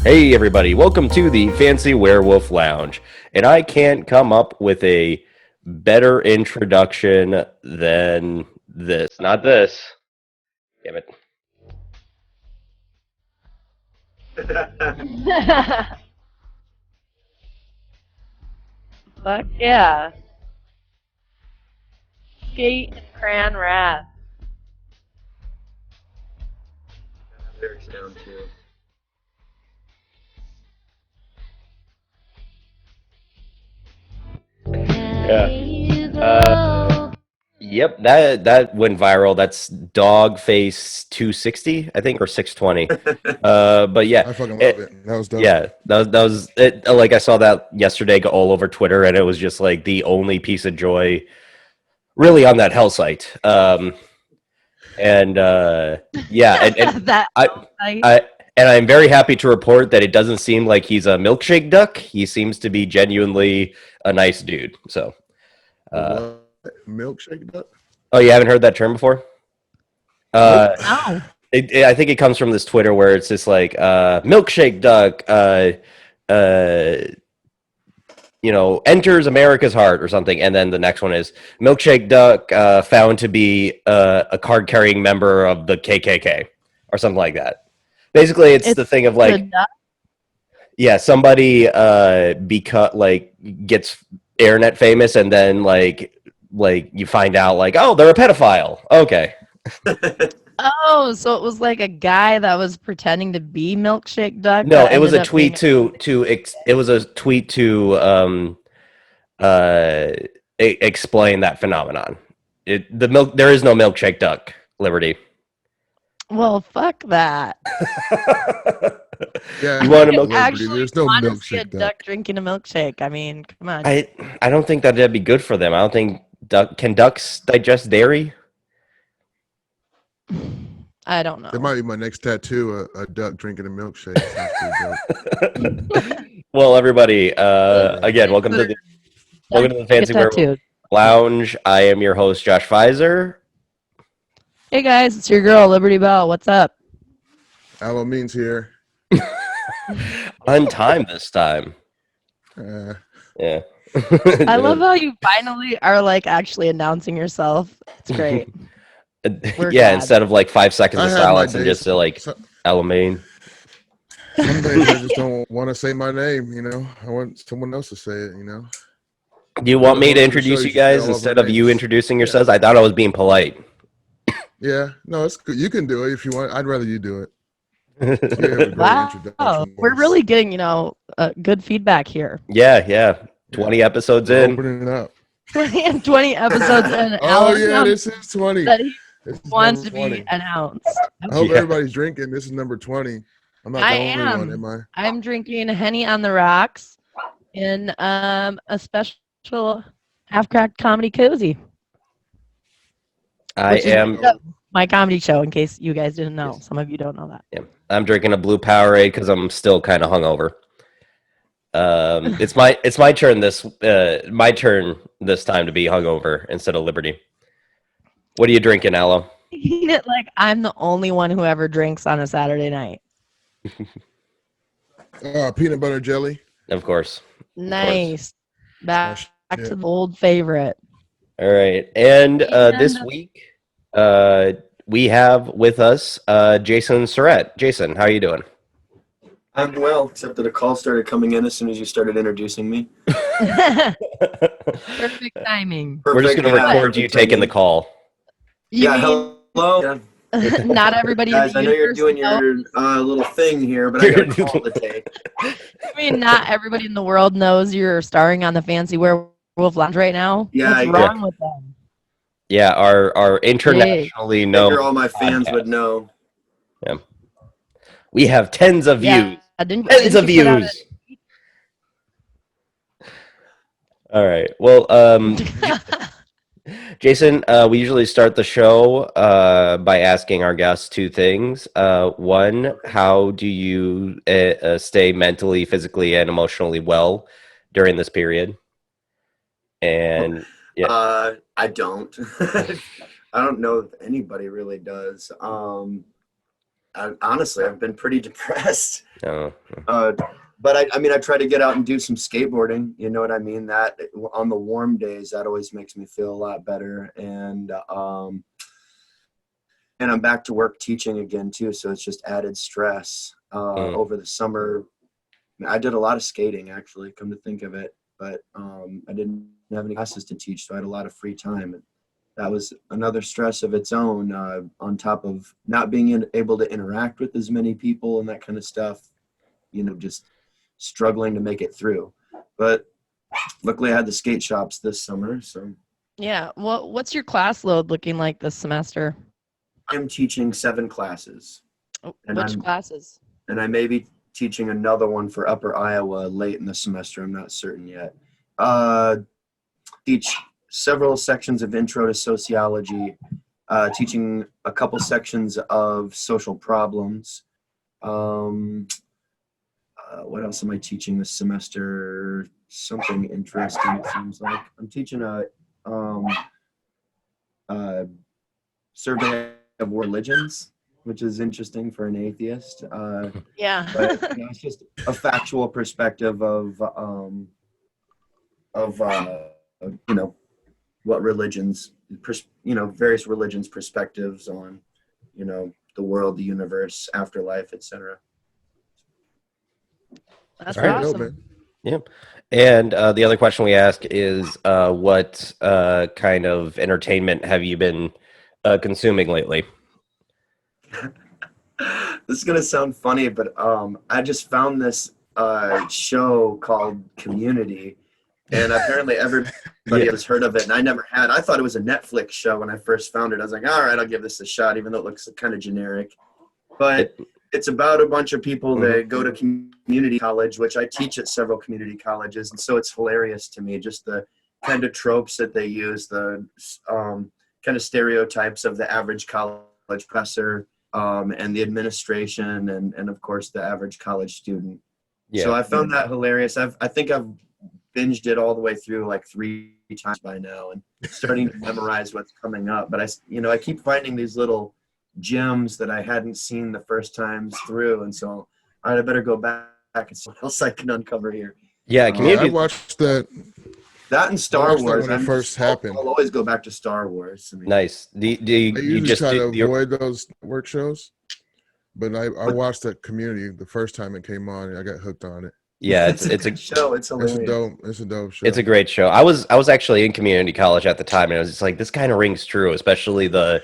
Hey everybody, welcome to the Fancy Werewolf Lounge. And I can't come up with a better introduction than this. Not this. Damn it. Fuck yeah. Skate and Cran Wrath. Lyrics down too. Yeah. Yep, that went viral. That's Dogface 260, I think, or 620. But yeah, I fucking love it, it. That was dope. yeah, that was it. Like I saw that yesterday go all over Twitter, and it was just like the only piece of joy really on that hell site. And yeah, and That I, night. I and I'm very happy to report that it doesn't seem like he's a milkshake duck. He seems to be genuinely a nice dude. So, A uh, what? Milkshake duck? oh, you haven't heard that term before? Nope. Uh, No. I think it comes from this Twitter where it's just like milkshake duck, uh, enters America's heart or something, and then the next one is milkshake duck found to be a card carrying member of the KKK or something like that. Basically, it's It's the thing of the like, duck. yeah, somebody gets internet famous, and then like you find out like, oh, they're a pedophile. Okay. Oh, so it was like a guy that was pretending to be Milkshake Duck No, that it was ended a up being tweet it was a tweet to uh explain that phenomenon. There is no milkshake duck, Liberty. well, fuck that. Yeah, You want a I milk? Liberty. actually There's no want to see a milkshake duck duck. drinking a milkshake. I mean, come on. I don't think that'd be good for them. I don't think ducks digest dairy? I don't That know. might be my next tattoo, a duck drinking a milkshake. Sounds pretty dope. Well, everybody, Yeah. again, welcome to the Get Fancy Werewolf tattooed. Lounge. I am your host, Josh Pfizer. Hey guys, it's your girl Liberty Bell. What's up? Aloe means here. On time this time. Uh, Yeah. I love how you finally are like actually announcing yourself. It's great. We're Yeah, glad. instead of like 5 seconds I of have my silence and days. just like Alamein. Some days I just don't want to say my name. I want someone else to say it. Do you You're want the me to host of the show. introduce You you should say guys all of our instead of you names. introducing Yeah. yourselves? I thought I was being polite. Yeah. No, it's good. You can do it if you want. I'd rather you do it. You have a great Wow, introduction we're voice. really getting good feedback here. Yeah. 20 episodes We're in. opening it up. 20 episodes in, Oh Alex yeah, this is 20. that he This is wants number to 20. be announced. I hope Yeah. everybody's drinking. This is number 20. I'm not I the only one, am am. I? I'm drinking Henny on the Rocks in a special half-cracked comedy cozy, I which is am. my comedy show. In case you guys didn't know, Yes. some of you don't know that. Yeah. I'm drinking a blue Powerade because I'm still kind of hungover. It's my turn this time to be hungover instead of Liberty. What are you drinking, Aloe? Eat it like I'm the only one who ever drinks on a Saturday night. Peanut butter jelly. Of course. Nice. Back My to shit. the old favorite. All right. And this And week, we have with us Jason Surratt. Jason, how are you doing? I'm well, except that a call started coming in as soon as you started introducing me. perfect timing. We're just Perfect, going to yeah, record you perfect taking the timing. call. You Yeah, mean hello. Yeah, not everybody in guys, the I know you're universe doing knows? your little thing here, but I got a call to take. You mean not everybody in the world knows you're starring on the Fancy Werewolf Lounge right now? Yeah, What's I wrong with them? Yeah, our internationally known figure all my fans podcast. would know. Yeah. We have tens of Yeah, views. didn't Tens of you put out views. All right. Well, a Jason, we usually start the show by asking our guests two things. One, how do you stay mentally, physically, and emotionally well during this period? And yeah, I don't. I don't know if anybody really does. honestly, I've been pretty depressed. Oh, But I try to get out and do some skateboarding. You know what I mean? That on the warm days, that always makes me feel a lot better. And I'm back to work teaching again too, so it's just added stress. Over the summer, I did a lot of skating actually. Come to think of it, but I didn't have any classes to teach, so I had a lot of free time. And that was another stress of its own, on top of not being able to interact with as many people and that kind of stuff. You know, just struggling to make it through. But luckily I had the skate shops this summer, so Yeah. What's your class load looking like this semester? I'm teaching 7 classes. And Which classes? And I may be teaching another one for Upper Iowa late in the semester. I'm not certain yet. Teach several sections of Intro to Sociology, teaching a couple sections of Social Problems. What else am I teaching this semester? Something interesting, it seems like. I'm teaching a survey of religions, which is interesting for an atheist. Yeah. But it's just a factual perspective of what religions, various religions' perspectives on, the world, the universe, afterlife, etc. That's All right. awesome. Dope, man. yeah. And the other question we ask is, what kind of entertainment have you been consuming lately? This is gonna sound funny, but I just found this show called Community, and apparently everybody has heard of it, and I never had. I thought it was a Netflix show when I first found it. I was like, all right, I'll give this a shot, even though it looks kind of generic. But it's about a bunch of people that go to community college, which I teach at several community colleges, and so it's hilarious to me, just the kind of tropes that they use, the kind of stereotypes of the average college professor, and the administration, and of course the average college student. Yeah. So I found that hilarious. I think I've binged it all the way through like 3 times by now, and starting to memorize what's coming up. But I keep finding these little gems that I hadn't seen the first times through, and so all right, I better go back and see what else I can uncover here. Yeah, Yeah, community. I watched that. That and Star watched that Wars. when it first happened. I'll always go back to Star Wars. Nice. Do I you usually just try to do the- avoid those work shows, but I watched that Community the first time it came on, and I got hooked on it. yeah, it's a good show. It's hilarious. It's a dope show. It's a great show. I was actually in community college at the time, and I was just like, this kind of rings true, especially the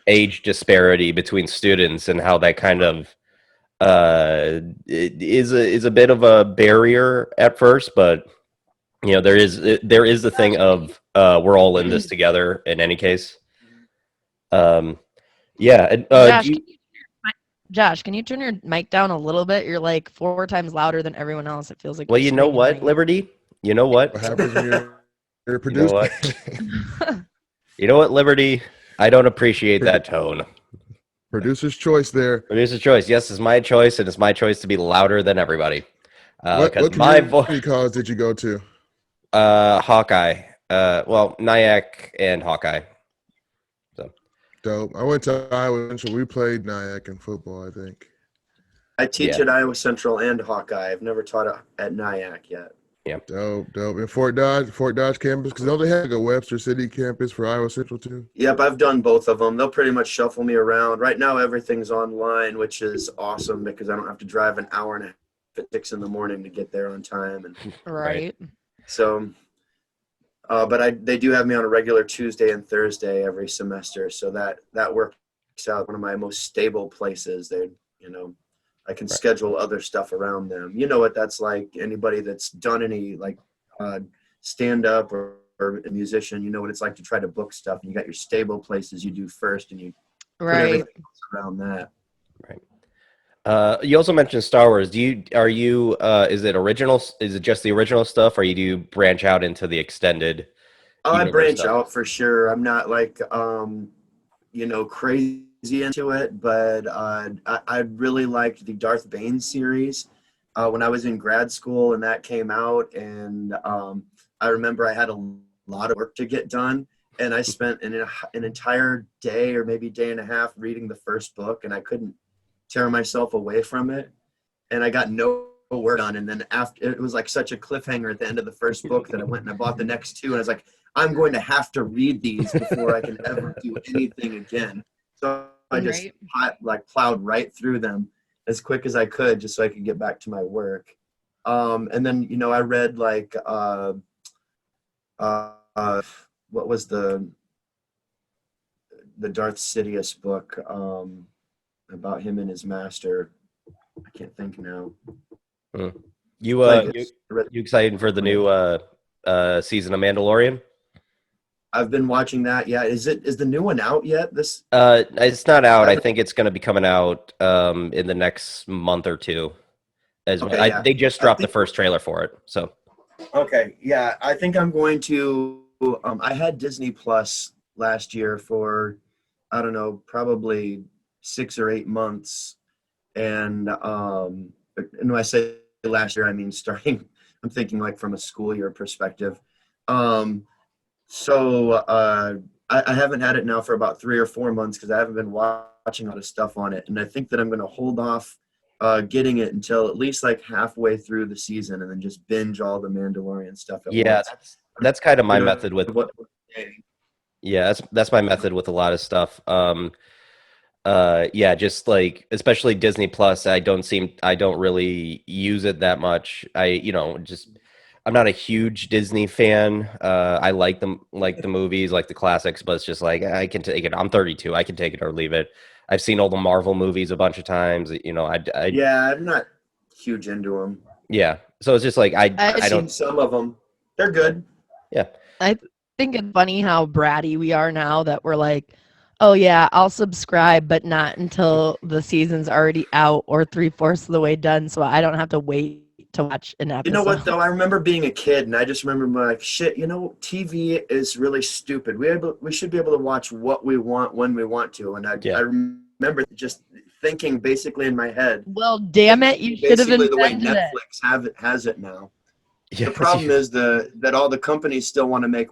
age disparity between students and how that kind of is a bit of a barrier at first, but there is the thing of we're all in this together in any case. Yeah. And, Josh, can you turn your mic down a little bit? You're like 4 times louder than everyone else. It feels like. well, you're you know screaming what, right Liberty? You know what? What happens when you're a You know producer? what? You know what, Liberty? I don't appreciate that tone. Producer's choice there. Producer's choice. Yes, it's my choice, and it's my choice to be louder than everybody. What Because my community voice, college did you go to? Hawkeye. Well, Nyack and Hawkeye. Dope. I went to Iowa Central. We played Nyack in football, I think. I teach Yeah. at Iowa Central and Hawkeye. I've never taught at Nyack yet. Dope. In Fort Dodge campus, because don't they have a Webster City campus for Iowa Central too? Yep, I've done both of them. They'll pretty much shuffle me around. Right now, everything's online, which is awesome because I don't have to drive an hour and a half at 6 in the morning to get there on time. And Right. so, but they do have me on a regular Tuesday and Thursday every semester. So that works out. One of my most stable places. I can schedule other stuff around them. You know what that's like. Anybody that's done any stand up or a musician, you know what it's like to try to book stuff. And you got your stable places you do first, and you put Right. everything else around that. Right. You also mentioned Star Wars. Is it original? Is it just the original stuff, or do you branch out into the extended? I universe branch stuff? out for sure. I'm not crazy into it, but I really liked the Darth Bane series when I was in grad school, and that came out, and I remember I had a lot of work to get done, and I spent an entire day or maybe day and a half reading the first book, and I couldn't tear myself away from it, and I got no word on. And then after, it was like such a cliffhanger at the end of the first book that I went and I bought the next two, and I was like, I'm going to have to read these before I can ever do anything again. So I just plowed right through them as quick as I could, just so I could get back to my work. And then, you know, I read like what was the Darth Sidious book about him and his master. I can't think now. You excited for the new season of Mandalorian? I've been watching that. Yeah, is the new one out yet? It's not out. I think it's going to be coming out in the next month or two. They just dropped the first trailer for it. So okay, yeah, I think I'm going to. I had Disney Plus last year for, I don't know, probably 6 or 8 months, and when I say last year, I mean starting. I'm thinking like from a school year perspective. So I haven't had it now for about 3 or 4 months because I haven't been watching a lot of stuff on it, and I think that I'm going to hold off getting it until at least like halfway through the season, and then just binge all the Mandalorian stuff at once. That's kind of my method with. Yeah, that's my method with a lot of stuff. Just like especially Disney Plus, I don't really use it that much. I'm not a huge Disney fan. I like the movies, like the classics, but it's just like I can take it. I'm 32. I can take it or leave it. I've seen all the Marvel movies a bunch of times. You know, I'm not huge into them. Yeah, so it's just like I don't. Seen some of them. They're good. Yeah, I think it's funny how bratty we are now that we're like, oh yeah, I'll subscribe, but not until the season's already out or 3/4 of the way done, so I don't have to wait to watch an episode. You know what though? I remember being a kid, and I just remember like, shit. You know, TV is really stupid. We should be able to watch what we want when we want to. And I remember just thinking basically in my head. Well, damn it, you should have invented the way Netflix has it now. Yeah. The problem is that all the companies still want to make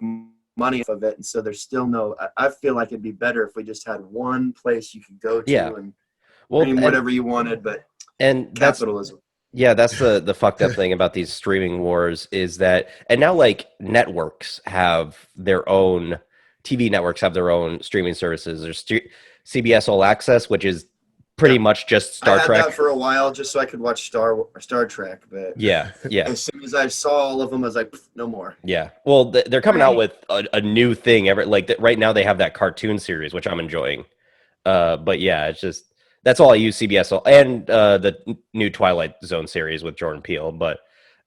money off of it, and so there's still no. I feel like it'd be better if we just had one place you could go to and stream whatever you wanted. But capitalism. That's the fucked up thing about these streaming wars is that, and now like networks have their own, TV networks have their own streaming services. There's CBS All Access, which is pretty much just Star Trek. I had that for a while just so I could watch Star Trek, but yeah. As soon as I saw all of them, I was like, no more. Yeah, well, they're coming out with a new thing right now. They have that cartoon series, which I'm enjoying. But yeah, it's just. That's all I use CBS and the new Twilight Zone series with Jordan Peele. But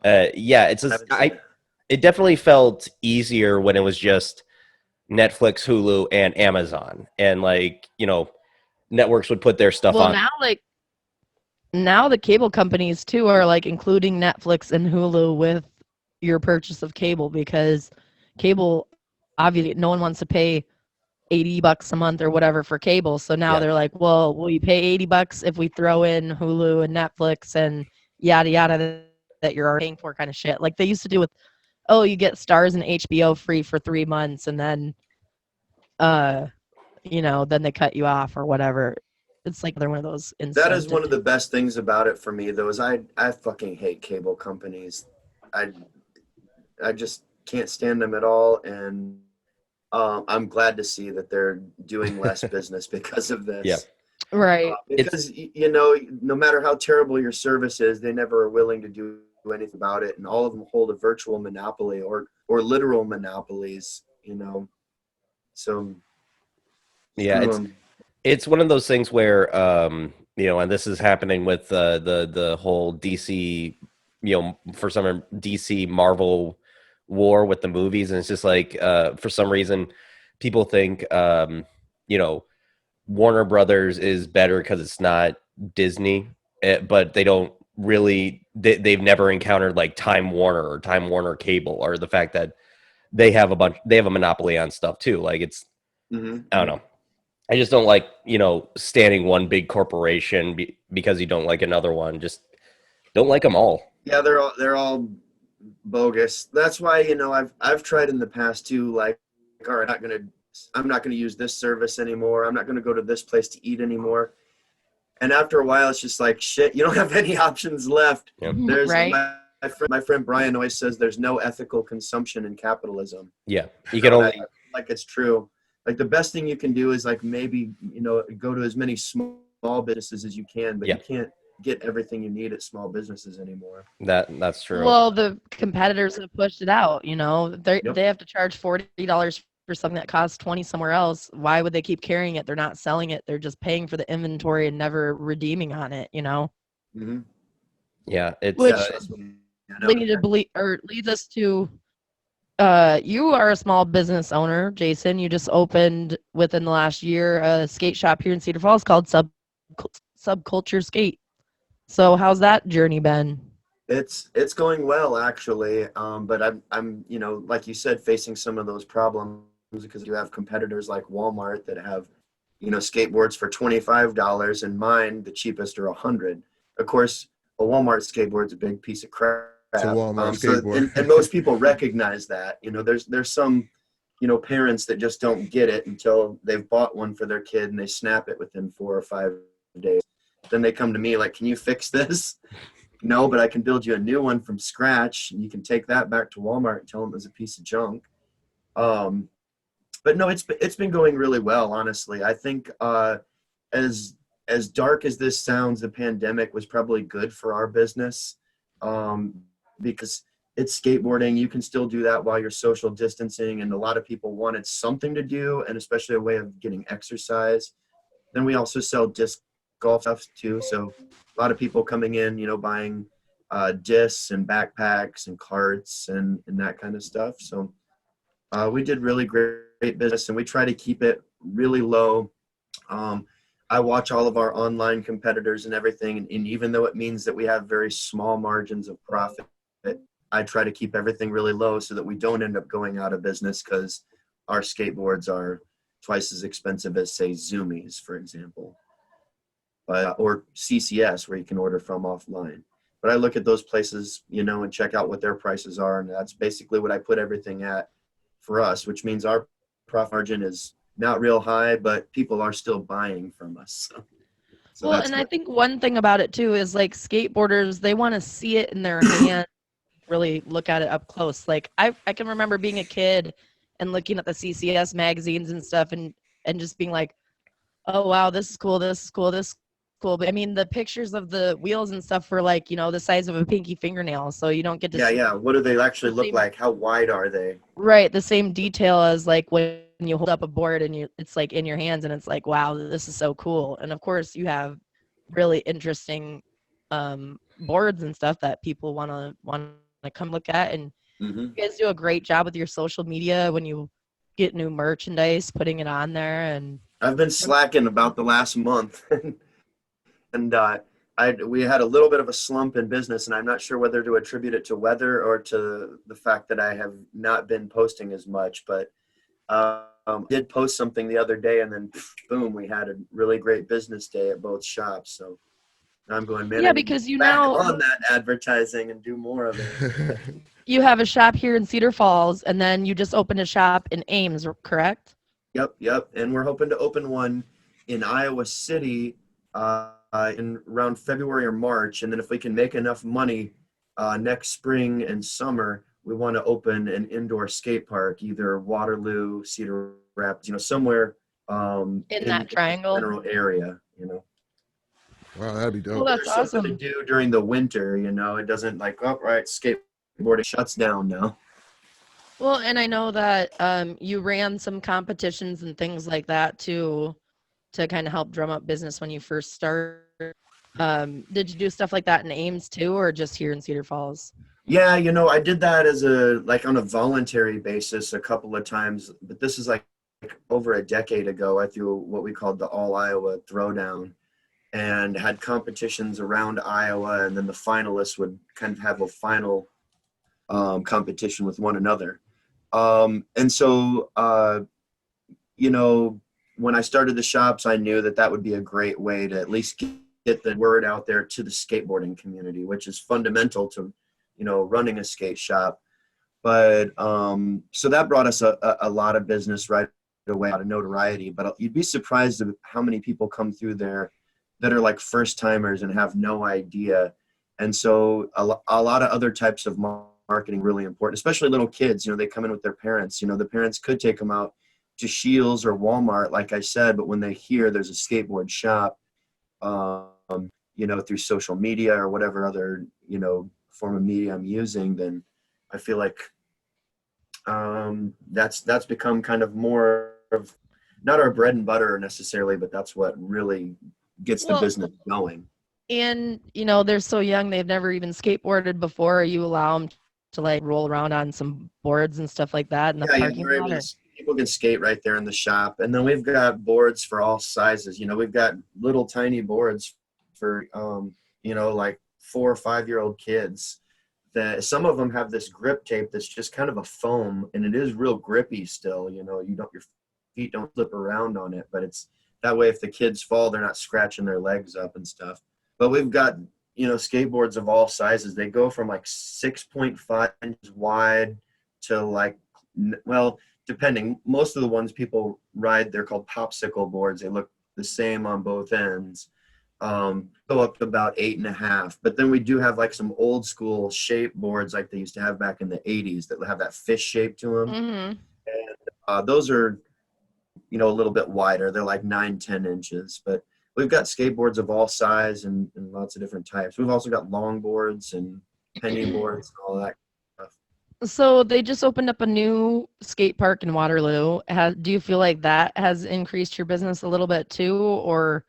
it definitely felt easier when it was just Netflix, Hulu, and Amazon, and like networks would put their stuff on. Now the cable companies too are like including Netflix and Hulu with your purchase of cable, because cable, obviously no one wants to pay $80 a month or whatever for cable. So now they're like, well, will you pay $80 if we throw in Hulu and Netflix and yada yada that you're already paying for, kind of shit. Like they used to do with, you get Stars and HBO free for 3 months, and then then they cut you off or whatever. It's like they're one of those That is one of the best things about it for me, though, is I fucking hate cable companies. I just can't stand them at all, and I'm glad to see that they're doing less business because of this. Yeah. Right. Because, no matter how terrible your service is, they never are willing to do anything about it. And all of them hold a virtual monopoly or literal monopolies, So, yeah, it's one of those things where, and this is happening with the whole DC, for some DC Marvel war with the movies, and it's just like for some reason people think Warner Brothers is better because it's not Disney, but they don't really they've never encountered like Time Warner or Time Warner Cable, or the fact that they have a monopoly on stuff too. Like it's I don't know, I just don't like standing one big corporation because you don't like another one. Just don't like them all. Yeah, they're all bogus. That's why I've tried in the past too, like, all right, I'm not gonna use this service anymore. I'm not gonna go to this place to eat anymore. And after a while, it's just like, shit, you don't have any options left. Yeah. There's Right. my friend Brian always says there's no ethical consumption in capitalism. Yeah. You can only, Like it's true. Like the best thing you can do is like maybe, go to as many small businesses as you can, but Yeah. you can't get everything you need at small businesses anymore. that's true. Well, the competitors have pushed it out. They Yep. they have to charge $40 for something that costs 20 somewhere else. Why would they keep carrying it? They're not selling it. They're just paying for the inventory and never redeeming on it. Mm-hmm. Yeah. It's, Which leads us to you are a small business owner, Jason. You just opened within the last year a skate shop here in Cedar Falls called Subculture Skate. So how's that journey been? It's going well actually, but I'm like you said, facing some of those problems because you have competitors like Walmart that have skateboards for $25 and mine the cheapest are $100. Of course, a Walmart skateboard's a big piece of crap. It's a Walmart So skateboard. and most people recognize that. There's some parents that just don't get it until they've bought one for their kid and they snap it within 4 or 5 days. Then they come to me like, can you fix this? No, but I can build you a new one from scratch. And you can take that back to Walmart and tell them it's a piece of junk. But no, it's been going really well, honestly. I think as dark as this sounds, the pandemic was probably good for our business because it's skateboarding. You can still do that while you're social distancing, and a lot of people wanted something to do, and especially a way of getting exercise. Then we also sell disc golf stuff too, so a lot of people coming in, buying discs and backpacks and carts and that kind of stuff. So we did really great business, and we try to keep it really low. I watch all of our online competitors and everything, and even though it means that we have very small margins of profit, I try to keep everything really low so that we don't end up going out of business because our skateboards are twice as expensive as, say, Zoomies, for example, or CCS, where you can order from offline. But I look at those places, and check out what their prices are, and that's basically what I put everything at for us, which means our profit margin is not real high, but people are still buying from us. So Well, and I think one thing about it too is like skateboarders, they want to see it in their hand, really look at it up close. Like I can remember being a kid and looking at the CCS magazines and stuff and just being like, oh wow, this is cool, this is cool, this is cool. But I mean, the pictures of the wheels and stuff were like, the size of a pinky fingernail, so you don't get to see yeah. What do they actually look like? How wide are they? right the same detail as like when you hold up a board and it's like in your hands and it's like, wow, this is so cool. And of course you have really interesting boards and stuff that people want to come look at. And you guys do a great job with your social media when you get new merchandise, putting it on there. And I've been slacking about the last month. And we had a little bit of a slump in business, and I'm not sure whether to attribute it to weather or to the fact that I have not been posting as much. But did post something the other day, and then boom, we had a really great business day at both shops. So I'm going, man, yeah, because you now on that advertising and do more of it. you have a shop here in Cedar Falls, and then you just opened a shop in Ames, correct? Yep. And we're hoping to open one in Iowa City in around February or March. And then if we can make enough money next spring and summer, we want to open an indoor skate park, either Waterloo, Cedar Rapids, somewhere in that triangle general area, Wow, that'd be dope. Well, that's There's something awesome to do during the winter, it doesn't like, oh, right, skateboarding shuts down now. Well, and I know that you ran some competitions and things like that to kind of help drum up business when you first started. Did you do stuff like that in Ames too, or just here in Cedar Falls? Yeah, I did that as on a voluntary basis a couple of times, but this is like over a decade ago. I threw what we called the All Iowa Throwdown and had competitions around Iowa, and then the finalists would kind of have a final competition with one another. And so, when I started the shops, I knew that would be a great way to at least get the word out there to the skateboarding community, which is fundamental to, running a skate shop. But so that brought us a lot of business right away, a lot of notoriety. But you'd be surprised at how many people come through there that are like first timers and have no idea. And so a lot of other types of marketing really important, especially little kids. You know, they come in with their parents. You know, the parents could take them out to Shields or Walmart, like I said, but when they hear there's a skateboard shop, you know, through social media or whatever other, you know, form of media I'm using, then I feel like that's become kind of more of not our bread and butter necessarily, but that's what really gets the Well, business going. and you know, they're so young, they've never even skateboarded before. You allow them to like roll around on some boards and stuff like that in the Yeah, parking you're able lot. to, people can skate right there in the shop. And then we've got boards for all sizes. You know, we've got little tiny boards for, you know, like 4 or 5-year-old kids. That some of them have this grip tape that's just kind of a foam, and it is real grippy still. You know, your feet don't flip around on it, but it's that way if the kids fall, they're not scratching their legs up and stuff. But we've got, you know, skateboards of all sizes. They go from like 6.5 inches wide to like, well, depending. Most of the ones people ride, they're called popsicle boards. They look the same on both ends. Go up to about 8.5. But then we do have like some old school shape boards like they used to have back in the 80s that have that fish shape to them. Mm-hmm. And those are, you know, a little bit wider. They're like 9-10 inches. But we've got skateboards of all size and lots of different types. We've also got long boards and penny boards and all that stuff. So they just opened up a new skate park in Waterloo. Do you feel like that has increased your business a little bit too, or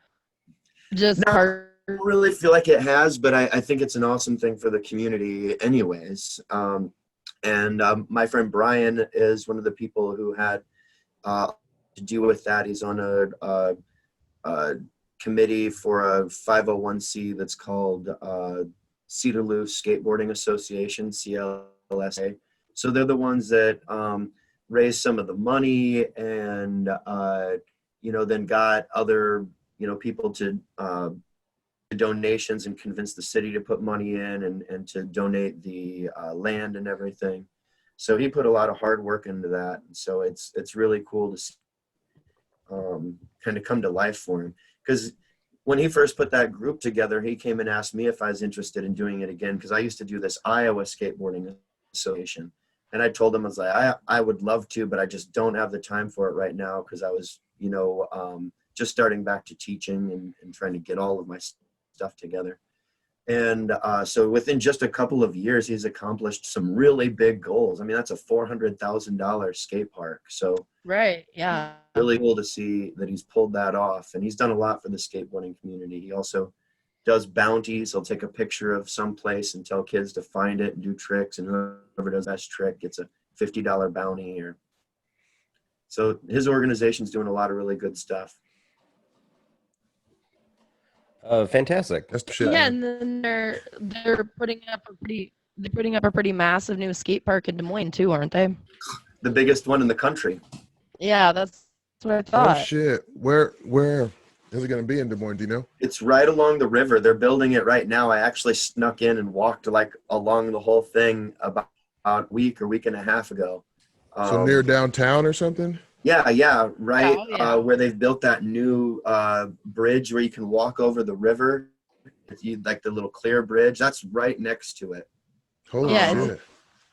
just No, part? I don't really feel like it has, but I think it's an awesome thing for the community anyways. My friend Brian is one of the people who had to do with that. He's on a committee for a 501c that's called Cedar Valley Skateboarding Association, CLSA. So they're the ones that raised some of the money and, you know, then got other, you know, people to donations and convince the city to put money in and to donate the land and everything. So he put a lot of hard work into that. And so it's really cool to see, kind of come to life for him. Because when he first put that group together, he came and asked me if I was interested in doing it again, because I used to do this Iowa Skateboarding Association. And I told him, I was like, I would love to, but I just don't have the time for it right now, because I was, you know, just starting back to teaching and trying to get all of my stuff together. And so within just a couple of years, he's accomplished some really big goals. I mean, that's a $400,000 skate park. So Right, yeah. really cool to see that he's pulled that off. And he's done a lot for the skateboarding community. He also does bounties. He'll take a picture of some place and tell kids to find it and do tricks. And whoever does the best trick gets a $50 bounty. So his organization's doing a lot of really good stuff. Fantastic. That's the shit. Yeah, Man. and then they're putting up a pretty massive new skate park in Des Moines too, aren't they? The biggest one in the country. Yeah, that's what I Oh thought. shit. Where is it gonna be in Des Moines? Do you know? It's right along the river. They're building it right now. I actually snuck in and walked like along the whole thing about a week and a half ago. So near downtown or something? Yeah, right. Oh, yeah. Where they've built that new bridge where you can walk over the river, like the little clear bridge. That's right next to it. Holy Yeah,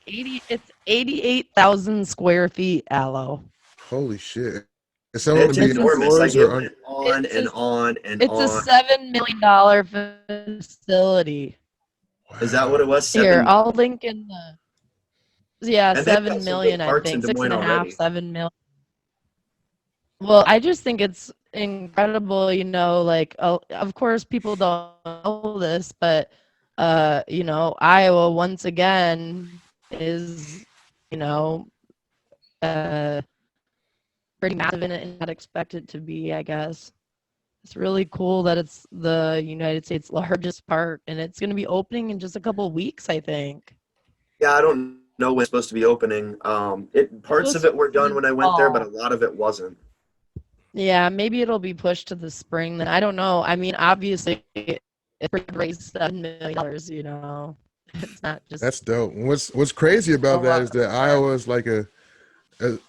shit. It's 88,000 square feet, Aloe. Holy shit. Is some of It's it be enormous. Like indoors it or went on It's and a- on and It's a on. $7 million facility. Is that what it was? Here, 7 I'll link in the. Yeah, And they've got 7 some million, good I parks in think. Des Six Moines and a half, already. 7 million. Well, I just think it's incredible, you know, like, of course people don't know this, but, you know, Iowa once again is, you know, pretty massive and not expected to be, I guess. It's really cool that it's the United States' largest park, and it's going to be opening in just a couple of weeks, I think. Yeah, I don't know when it's supposed to be opening. Parts of it were done when I went there, but a lot of it wasn't. Yeah, maybe it'll be pushed to the spring. Then I don't know. I mean, obviously, it's raised $7 million. You know, it's not just. that's dope. And what's crazy about A that lot. is that Iowa is like an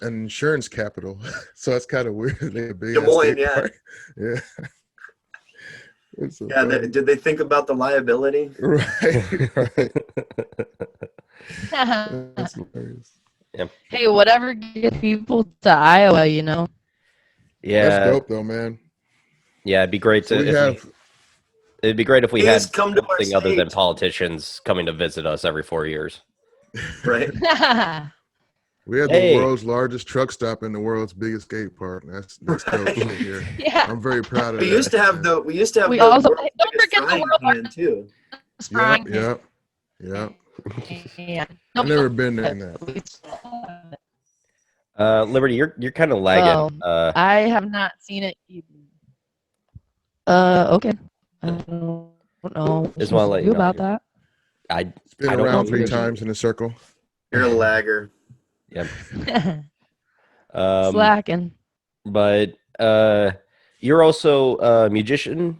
insurance capital. So it's kind of weird. They have a big Des ass Moines, skate yeah. park. Yeah. It's so Yeah, funny. did they think about the liability? Right. That's hilarious. Hey, whatever gets people to Iowa, you know. That's Yeah, dope though, man. yeah. It'd be great So we to if we. have It'd be great if we Please had come to our something other than state, politicians coming to visit us every 4 years. right? we have the Hey, world's largest truck stop in the world's biggest skate park. That's dope Right. shit here. Yeah. I'm very proud of We that. used to have man. the We world's also biggest don't forget the frying world pan too. frying Yep, pan. yep, yep. Yeah. I've never been there in that. Liberty, you're kind of lagging. Oh, I have not seen it either. Okay. I don't know what Just I'm want to supposed let to you do know. about that. I Spin I don't around know 3 either. times in a circle. You're a lagger. Yep. Slacking. But you're also a musician,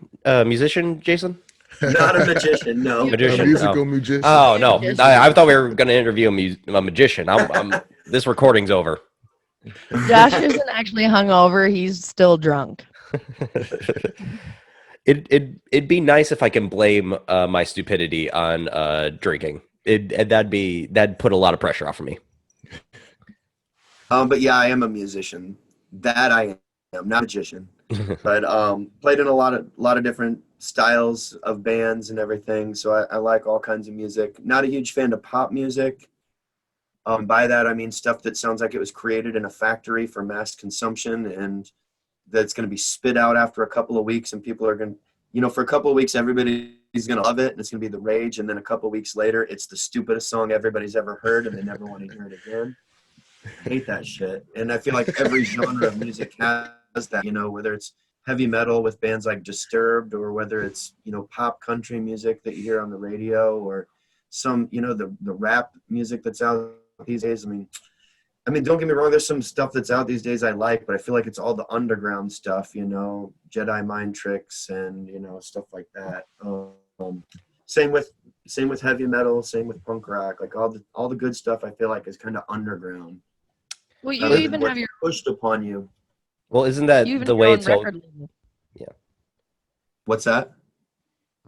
Jason? Not a magician, no. A Magician? musical musician. Oh no, Musician. I thought we were going to interview a magician. This recording's over. Josh isn't actually hungover. He's still drunk. It'd be nice if I can blame my stupidity on drinking. That'd put a lot of pressure off of me. But yeah, I am a musician. That I am, not a magician. But played in a lot of different styles of bands and everything. So I like all kinds of music. Not a huge fan of pop music. By that I mean stuff that sounds like it was created in a factory for mass consumption and that's going to be spit out after a couple of weeks, and people are going to, for a couple of weeks everybody's going to love it and it's going to be the rage, and then a couple of weeks later it's the stupidest song everybody's ever heard and they never want to hear it again. I hate that shit. And I feel like every genre of music has that, whether it's heavy metal with bands like Disturbed, or whether it's, pop country music that you hear on the radio, or some, the rap music that's out these days. I mean, don't get me wrong, there's some stuff that's out these days I like, but I feel like it's all the underground stuff, Jedi mind tricks and, stuff like that. Same with heavy metal, same with punk rock, like all the good stuff I feel like is kind of underground. Well, you even have your pushed upon you. Well, isn't that you even the your way own it's all? record label. What's that?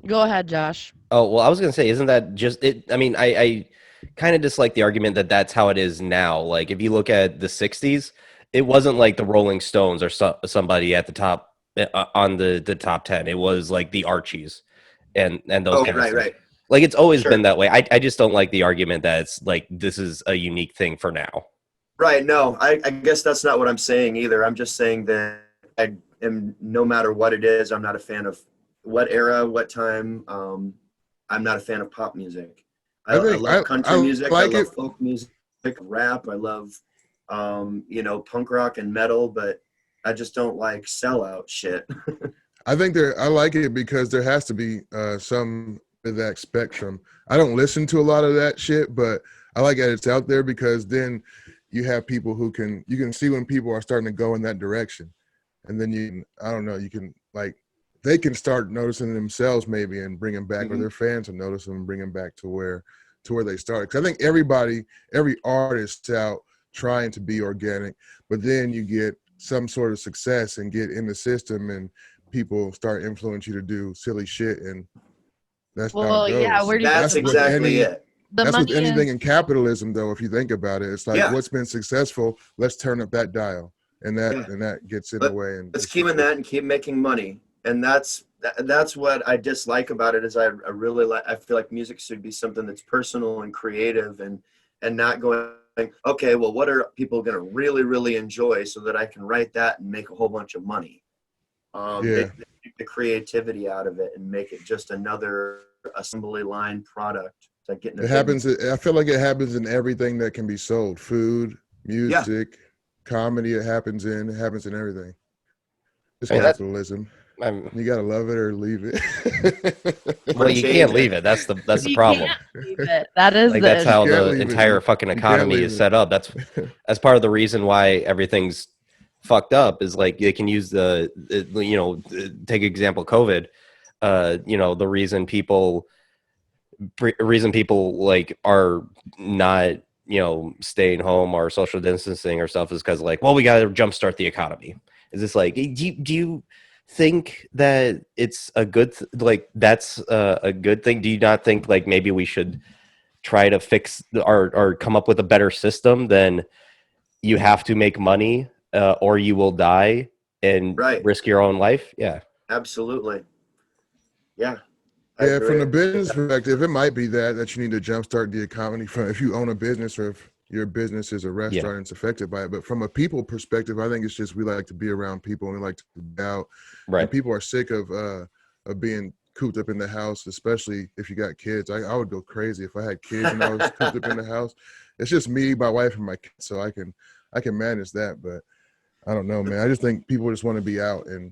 Go ahead, Josh. Oh, well, I was gonna say, isn't that just it? I mean, I kind of dislike the argument that that's how it is now. Like, if you look at the '60s, it wasn't like the Rolling Stones or somebody at the top on the top 10. It was like the Archies and those kind of stuff. Right. Like, it's always Sure. been that way. I just don't like the argument that it's like this is a unique thing for now. Right. No, I guess that's not what I'm saying either. I'm just saying that I am, no matter what it is, I'm not a fan of what era, what time. I'm not a fan of pop music. I love country music. I love folk music, rap. I love, punk rock and metal, but I just don't like sellout shit. I think I like it because there has to be some of that spectrum. I don't listen to a lot of that shit, but I like that it's out there because then you have people you can see when people are starting to go in that direction. And then you can they can start noticing themselves maybe and bring them back, or their fans will notice them and bring them back to where they started. Because I think every artist out trying to be organic, but then you get some sort of success and get in the system and people start influencing you to do silly shit, and that's how it goes. Yeah, where do you That's exactly it. That's with anything in capitalism, though. If you think about it, it's like what's been successful. Let's turn up that dial, and that gets in the way. And let's keep in that and keep making money. And that's what I dislike about it. Is I really like. I feel like music should be something that's personal and creative, and not going, okay, well, what are people going to really, really enjoy so that I can write that and make a whole bunch of money? Take the creativity out of it and make it just another assembly line product. Like getting happens. I feel like it happens in everything that can be sold: food, music, comedy. It happens in everything. It's capitalism. You gotta love it or leave it. Well, you can't leave it. That's the problem. Leave it. That is like that's how the entire fucking economy is set up. That's part of the reason why everything's fucked up. Is like they can use take example COVID. The reason people like are not staying home or social distancing or stuff is because like, well, we got to jumpstart the economy. Is this like, do you think that it's a good like that's a good thing? Do you not think like maybe we should try to fix or come up with a better system than you have to make money or you will die and Right. risk your own life? Yeah. Absolutely. Yeah. I Yeah, from agree. the business perspective, it might be that you need to jumpstart the economy from if you own a business or if your business is a restaurant and it's affected by it. But from a people perspective, I think it's just we like to be around people and we like to be out. And Right. people are sick of being cooped up in the house, especially if you got kids. I would go crazy if I had kids and I was cooped up in the house. It's just me, my wife, and my kids, so I can manage that. But I don't know, man. I just think people just want to be out, and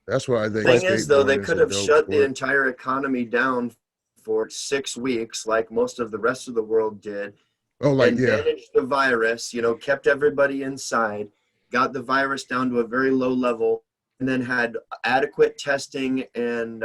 that's what I think. Thing is, though, they skateboarding is could a have dope shut the sport. entire economy down for 6 weeks, like most of the rest of the world did, Oh, like and yeah, managed the virus, kept everybody inside, got the virus down to a very low level, and then had adequate testing and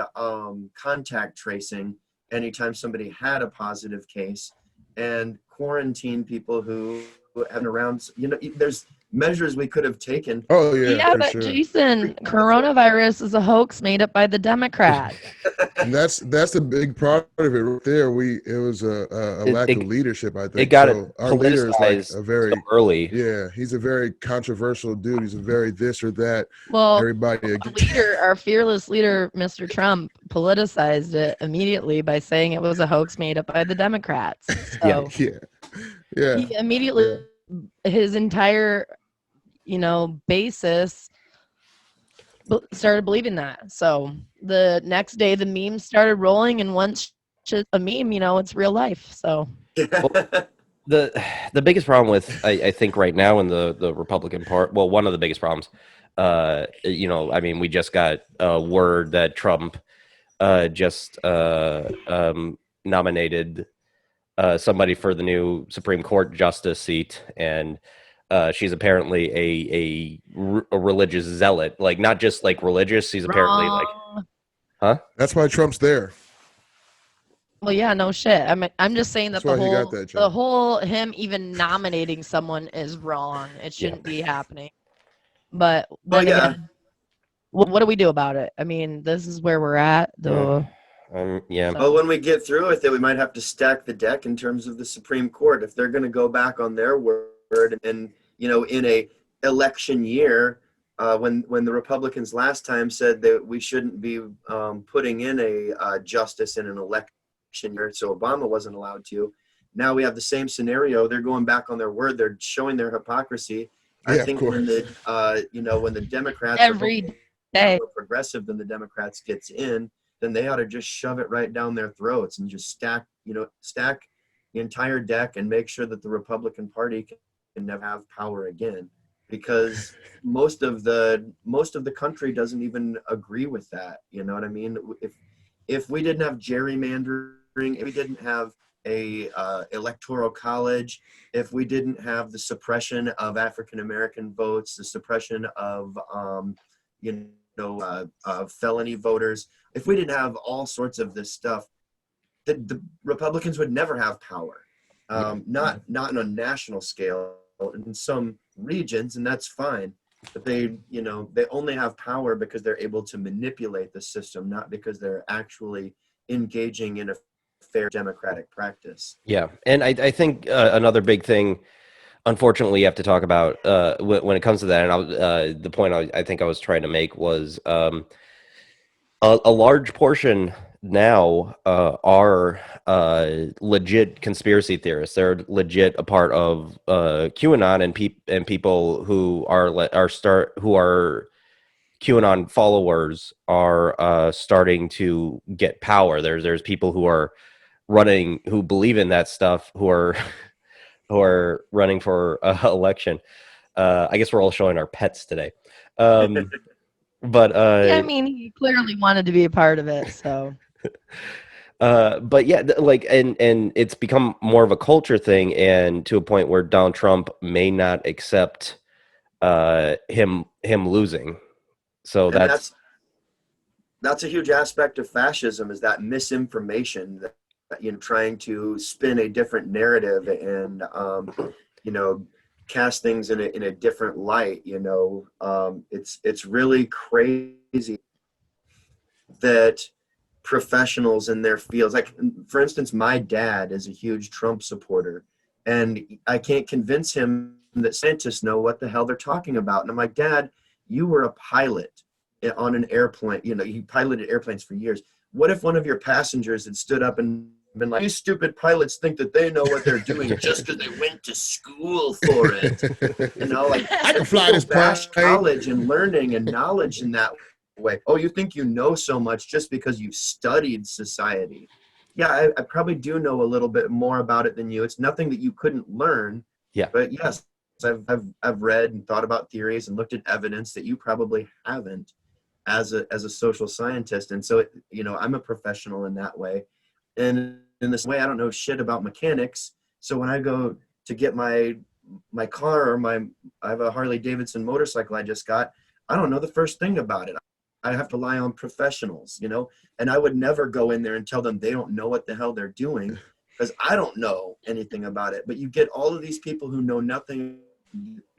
contact tracing anytime somebody had a positive case, and quarantine people who have been around. There's measures we could have taken. oh yeah, Yeah, for but sure. Jason, coronavirus is a hoax made up by the Democrats. And that's the big part of it right there. It was a It- lack it- of leadership, I It think. got So our leader is like politicized a very so early. yeah, he's a very controversial dude. He's a very this or that. Well, Everybody our fearless leader, Mr. Trump, politicized it immediately by saying it was a hoax made up by the Democrats. So yeah. he immediately, his entire, basis started believing that. So the next day, the memes started rolling, and once it's a meme, it's real life. So The biggest problem with I think right now in the Republican part, well, one of the biggest problems, I mean, we just got word that Trump just nominated somebody for the new Supreme Court justice seat, and she's apparently a religious zealot, like not just like religious. She's apparently like, wrong. huh? That's why Trump's there. Well, yeah, no shit. I'm just saying That's that why he got that the job. whole him even nominating someone is wrong. It shouldn't be happening. But then yeah. again, what do we do about it? I mean, this is where we're at. Though. Yeah. Well, when we get through with it, we might have to stack the deck in terms of the Supreme Court. If they're going to go back on their word and, in a election year, when the Republicans last time said that we shouldn't be putting in a justice in an election year, so Obama wasn't allowed to. Now we have the same scenario. They're going back on their word. They're showing their hypocrisy. Yeah, I of think course. when when the Democrats Every day. more progressive than the Democrats gets in, then they ought to just shove it right down their throats and just stack the entire deck and make sure that the Republican Party can never have power again, because most of the country doesn't even agree with that. You know what I mean? If we didn't have gerrymandering, if we didn't have a electoral college, if we didn't have the suppression of African American votes, the suppression of felony voters, if we didn't have all sorts of this stuff, the Republicans would never have power. Not on a national scale, in some regions, and that's fine. But they only have power because they're able to manipulate the system, not because they're actually engaging in a fair democratic practice. Yeah, and I think another big thing, unfortunately, you have to talk about when it comes to that, and the point I think I was trying to make was a large portion now are legit conspiracy theorists. They're legit a part of QAnon, and people who are QAnon followers are starting to get power. There's people who are running, who believe in that stuff, who are who are running for election. I guess we're all showing our pets today. But Yeah, I mean, he clearly wanted to be a part of it. So. But yeah, like, and it's become more of a culture thing, and to a point where Donald Trump may not accept him losing. So And that's a huge aspect of fascism, is that misinformation, that trying to spin a different narrative and cast things in a different light. It's really crazy that professionals in their fields, like for instance, my dad is a huge Trump supporter, and I can't convince him that scientists know what the hell they're talking about. And I'm like, Dad, you were a pilot on an airplane. You know, you piloted airplanes for years. What if one of your passengers had stood up and been like, these stupid pilots think that they know what they're doing just because they went to school for it? You know, like, I can fly this bash plane. college and learning and knowledge in that way. Oh, you think you know so much just because you studied society? Yeah, I probably do know a little bit more about it than you. It's nothing that you couldn't learn. Yeah. But yes, I've read and thought about theories and looked at evidence that you probably haven't as a social scientist. And so, you know, I'm a professional in that way. And in this way, I don't know shit about mechanics. So when I go to get my car or I have a Harley Davidson motorcycle I just got, I don't know the first thing about it. I have to rely on professionals, you know, and I would never go in there and tell them they don't know what the hell they're doing, because I don't know anything about it. But you get all of these people who know nothing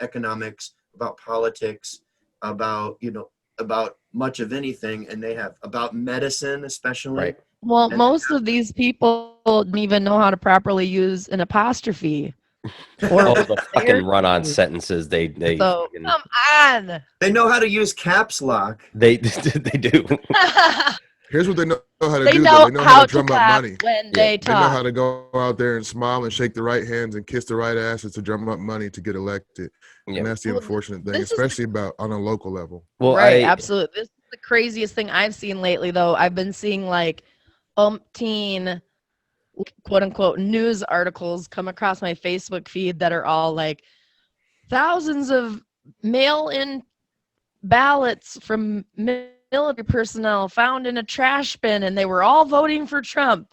economics, about politics, about, you know, about much of anything, and they have about medicine especially. Right. Well, And- most of these people don't even know how to properly use an apostrophe. Or All the fucking run-on sentences they so fucking- come on. They know how to use caps lock. they do. Here's what they know how to They do. know, Though. They know how how to to drum up clap money. when Yeah. they They know how talk. to go out there and smile and shake the right hands and kiss the right asses to drum up money to get elected. Yeah. And that's the Well, unfortunate thing, this is- especially about on a local level. Well, Right, I absolutely. This is the craziest thing I've seen lately, though. I've been seeing like umpteen quote unquote news articles come across my Facebook feed that are all like thousands of mail-in ballots from military personnel found in a trash bin, and they were all voting for Trump.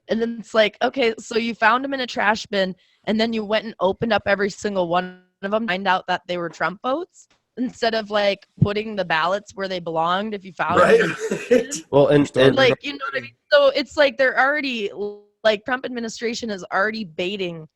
And then it's like, okay, so you found them in a trash bin, and then you went and opened up every single one of them, find out that they were Trump votes, instead of like putting the ballots where they belonged. If you found Right. them, well, and like, you know what I mean? So it's like they're already like Trump administration is already baiting,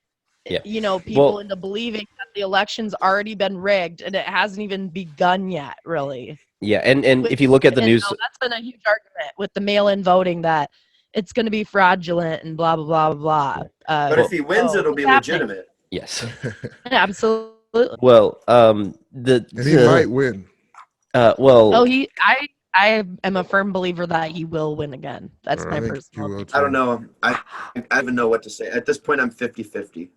Yeah. you know, people Well- into believing that the election's already been rigged, and it hasn't even begun yet, really. yeah, and if you look at the And news, so that's been a huge argument with the mail-in voting, that it's going to be fraudulent and blah blah blah blah blah. But if he wins, so it'll it's be happening. legitimate. yes. Absolutely. Well, And he might win. well, Oh, I am a firm believer that he will win again. That's I my think personal he will opinion. I don't too. know. I don't even know what to say. At this point, I'm 50-50.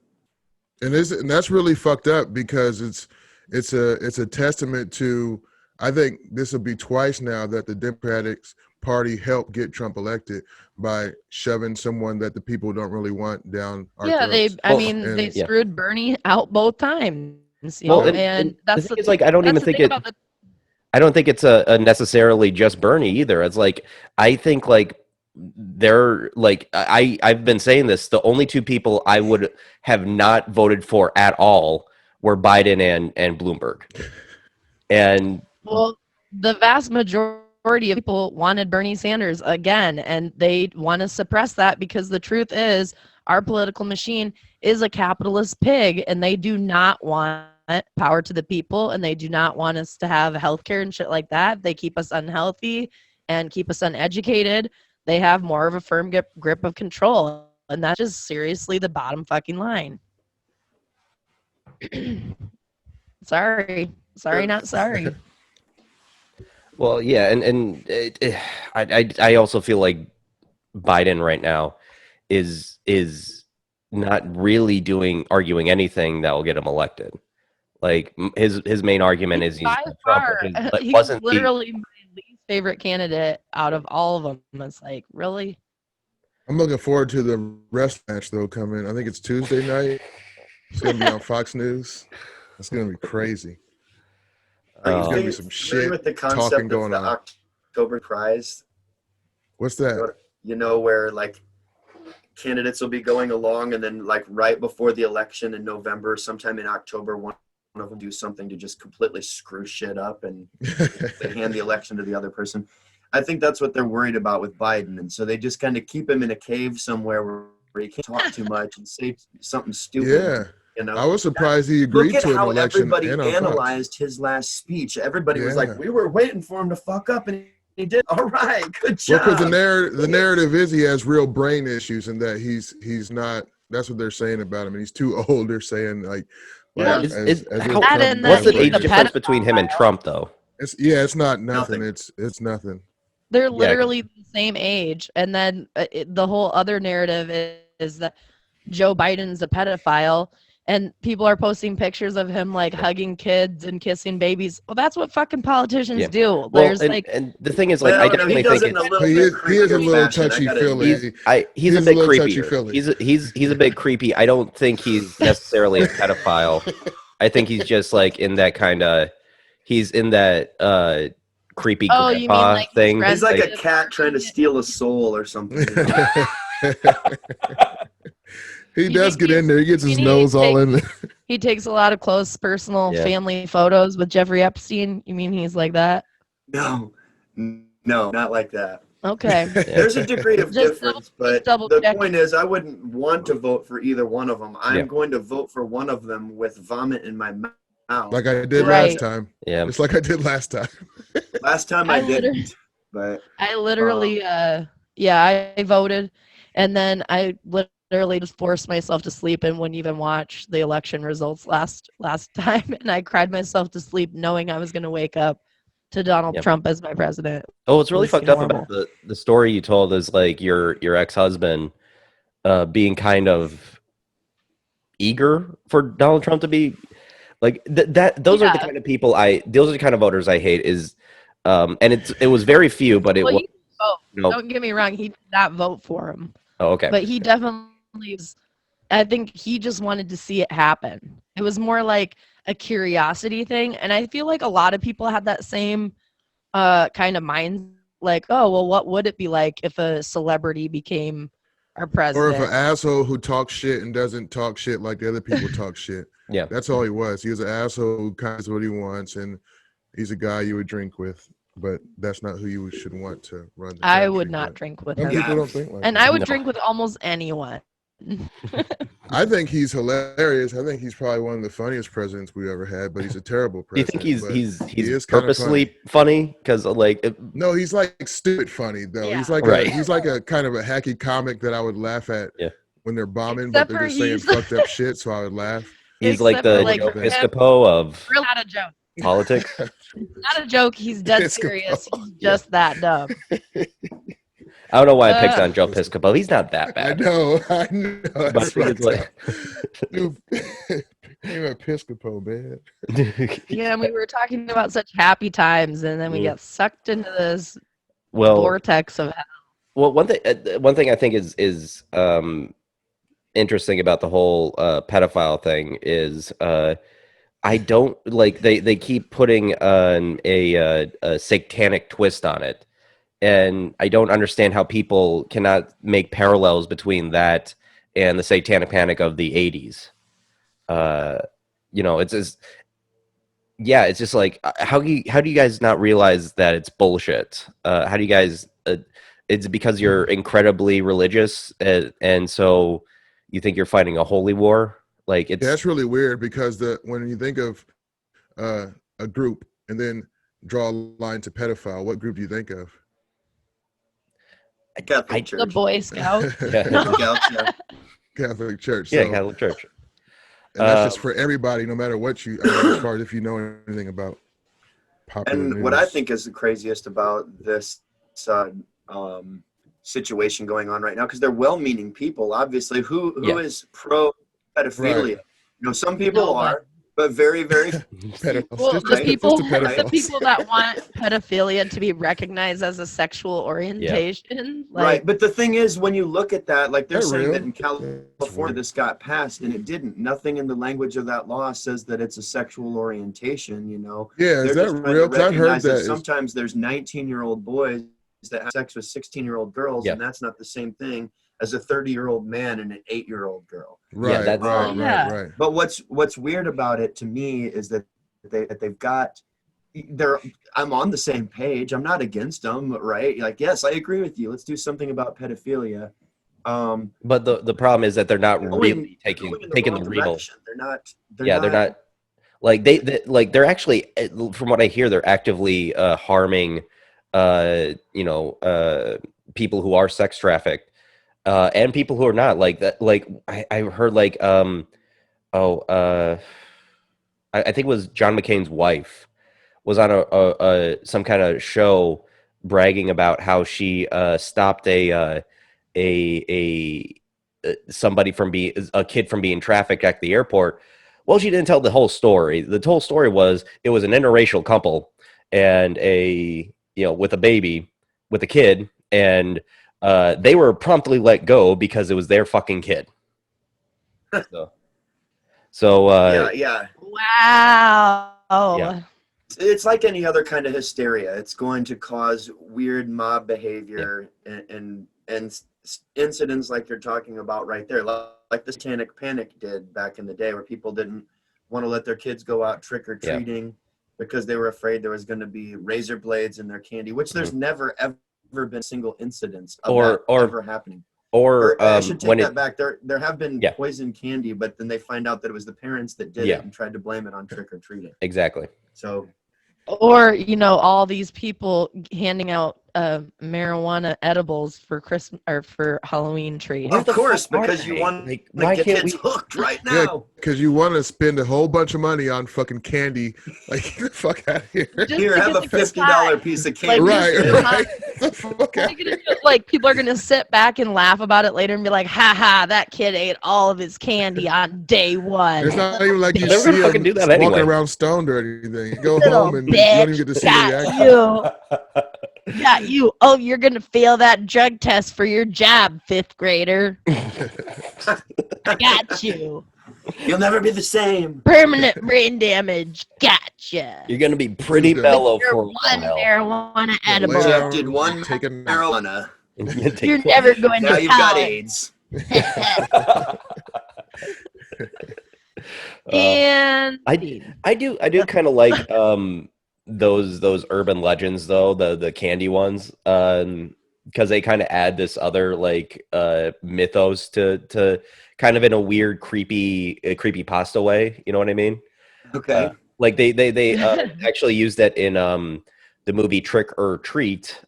And that's really fucked up because it's a testament to, I think this will be twice now that the Democratic Party helped get Trump elected by shoving someone that the people don't really want down our Yeah, throats. I Well, mean, they and- yeah. screwed Bernie out both times. You Well, know, and and the that's thing is, like, I don't that's even the think thing it. about the I don't think it's a necessarily just Bernie either. It's like I think like they're like I've been saying this. The only two people I would have not voted for at all were Biden and Bloomberg. And Well, the vast majority of people wanted Bernie Sanders again, and they want to suppress that because the truth is our political machine is a capitalist pig, and they do not want power to the people, and they do not want us to have healthcare and shit like that. They keep us unhealthy and keep us uneducated. They have more of a firm grip of control, and that's just seriously the bottom fucking line. Sorry, not sorry. well, yeah, and I also feel like Biden right now is not really arguing anything that will get him elected. Like his main argument is he's By Trump, far, but he's wasn't the- literally my least favorite candidate out of all of them. It's like, really? I'm looking forward to the rest match though coming. I think it's Tuesday night. It's gonna be on Fox News. It's gonna be crazy. Are you There's gonna be familiar some shit with the talking concept of going the on. October prize? What's that? You know, where like candidates will be going along, and then like right before the election in November, sometime in October, one of them do something to just completely screw shit up, and they hand the election to the other person. I think that's what they're worried about with Biden, and so they just kind of keep him in a cave somewhere where he can't talk too much and say something stupid. Yeah. You know, I was surprised he agreed look at to an how election everybody and on Fox. analyzed his last speech. Everybody was Yeah. like, "We were waiting for him to fuck up, and He did all right. Good Well, job. because the narrative is he has real brain issues and that he's not. That's what they're saying about him, and he's too old. They're saying like Yeah. as Is- if how- That Trump and What's then the has age the brain difference pedophile. between him and Trump, though? It's not nothing. Nothing. It's nothing. They're Yeah, literally the same age. And then the whole other narrative is that Joe Biden's a pedophile, and people are posting pictures of him like hugging kids and kissing babies. Well, that's what fucking politicians Yeah. do. Well, There's and, like, and the thing is, like, I Well, no, he definitely does think it in a it's little He bit is a creepier little fashion, I touchy gotta feely. admit. he's a He's a bit little touchy-feely. creepier. He's a bit creepy. I don't think he's necessarily a pedophile. I think he's just like in that kind of he's in that creepy oh, you mean grandpa like thing. He's like a friends cat trying to steal a soul or something. You know? He You does think get in there. He gets his he nose all in takes- there. he takes a lot of close personal Yeah. family photos with Jeffrey Epstein. You mean he's like that? No, not like that. Okay. There's a degree of Just difference, double- just but double the check. point is, I wouldn't want to vote for either one of them. I'm Yeah. going to vote for one of them with vomit in my mouth. Like I did Right. last time. Yeah. Just like I did last time. Last time I I didn't, but I literally, yeah, I voted, and then I literally just forced myself to sleep and wouldn't even watch the election results last time, and I cried myself to sleep knowing I was going to wake up to Donald Yep. Trump as my president. Oh, what's really was fucked up normal. about the story you told is like your ex-husband being kind of eager for Donald Trump to be like those are the Yeah. kind of people those are the kind of voters I hate is and it was very few, but it Well, was he didn't vote. you know, Don't get me wrong, he did not vote for him, oh, okay. but he definitely was. I think he just wanted to see it happen. It was more like a curiosity thing, and I feel like a lot of people had that same kind of mind, like, oh well, what would it be like if a celebrity became our Or if president? an asshole who talks shit and doesn't talk shit like the other people talk shit. Yeah. That's all he was. He was an asshole who kind of what he wants, and he's a guy you would drink with, but that's not who you should want to run the I country, would not but drink with Some him, people don't think like and that. I would No. drink with almost anyone. I think he's hilarious. I think he's probably one of the funniest presidents we ever had, but he's a terrible Do you president. think but he's he is kinda purposely funny because like No, he's like stupid funny though. Yeah. He's like Right. he's like a kind of a hacky comic that I would laugh at Yeah. when they're bombing, Except but they're for just saying he's- fucked up shit, so I would laugh. he's like Except for, the like, Joe him. Piscopo of Real not a joke. politics. Not a joke. He's dead Piscopo. serious. He's just that dumb. I don't know why I picked Uh, on Joe Piscopo. He's not that I bad. know. But I That's think right. it's like Dude, you're Episcopal, man. Yeah, and we were talking about such happy times, and then we Mm. get sucked into this well, vortex of hell. well, one thing I think is interesting about the whole pedophile thing is I don't like they keep putting a satanic twist on it, and I don't understand how people cannot make parallels between that and the satanic panic of the 80s. You know, it's just yeah, it's just like how do you guys not realize that it's bullshit? How do you guys it's because you're incredibly religious and so you think you're fighting a holy war? Like it's Yeah, that's really weird because when you think of a group and then draw a line to pedophile, what group do you think of? Catholic The Church. Boy Scout. yeah, Scouts, yeah. Catholic Church. yeah, So, Catholic Church. and that's just for everybody, no matter what you, I mean, as far as if you know anything about popular And news. what I think is the craziest about this situation going on right now, because they're well-meaning people, obviously. Who Yeah. is pro pedophilia? Right. You know, some people No, but- are, but very, very. Pedophiles. Well, Just the a people pedophiles. the people that want pedophilia to be recognized as a sexual orientation, like, Right, but the thing is, when you look at that, like they're They're saying real. that in That's California weird. this got passed, and it didn't. Nothing in the language of that law says that it's a sexual orientation. You know, Yeah, is they're that just trying real? to 'Cause I've heard recognize that that. sometimes there's 19-year-old boys that have sex with 16-year-old girls, Yeah. and that's not the same thing as a 30-year-old man and an 8-year-old girl. Right, that's- right, Yeah. right. But what's weird about it to me is that they've got I'm on the same page. I'm not against them, right? Like, yes, I agree with you. Let's do something about pedophilia. But the problem is that they're not Going- really taking going in the wrong real. direction. They're not. They're not like they like they're actually from what I hear they're actively harming people who are sex trafficked, and people who are not, like that. Like I heard like oh I think it was John McCain's wife was on a some kind of show bragging about how she stopped a somebody from being a kid from being trafficked at the airport. Well, she didn't tell the whole story. The whole story was it was an interracial couple and with a baby with a kid, and they were promptly let go because it was their fucking kid. So, Yeah. Wow. It's like any other kind of hysteria. It's going to cause weird mob behavior and incidents like you're talking about right there, like the Satanic Panic did back in the day, where people didn't want to let their kids go out trick-or-treating because they were afraid there was going to be razor blades in their candy, which there's never ever been single incidents of that ever happening. Or I should take that back. There have been poison candy, but then they find out that it was the parents that did it and tried to blame it on trick-or-treating. Exactly. So, or all these people handing out marijuana edibles for Christmas or for Halloween treats. Of course, because you want to get kids hooked right now. Yeah, because you want to spend a whole bunch of money on fucking candy. Like, get the fuck out of here. Here, have a $50 piece of candy. Right. The fuck out of here. Like, people are going to sit back and laugh about it later and be like, ha ha, that kid ate all of his candy on day one. It's not even like you They're see gonna fucking do that walking anyway. around stoned or anything. You go Little home and you don't even get to see the reaction. Got you. Oh, you're going to fail that drug test for your job, fifth grader. I got you. You'll never be the same. Permanent brain damage. Gotcha. You're gonna be pretty mellow You're for one a while. marijuana edible. Injected one Take a nap. marijuana. You're never going Now to you've got college. AIDS. And I do kind of like those urban legends though, the candy ones, because they kind of add this other like mythos to kind of in a weird creepy pasta way, you know what I mean? Okay. Like they actually used that in the movie Trick or Treat,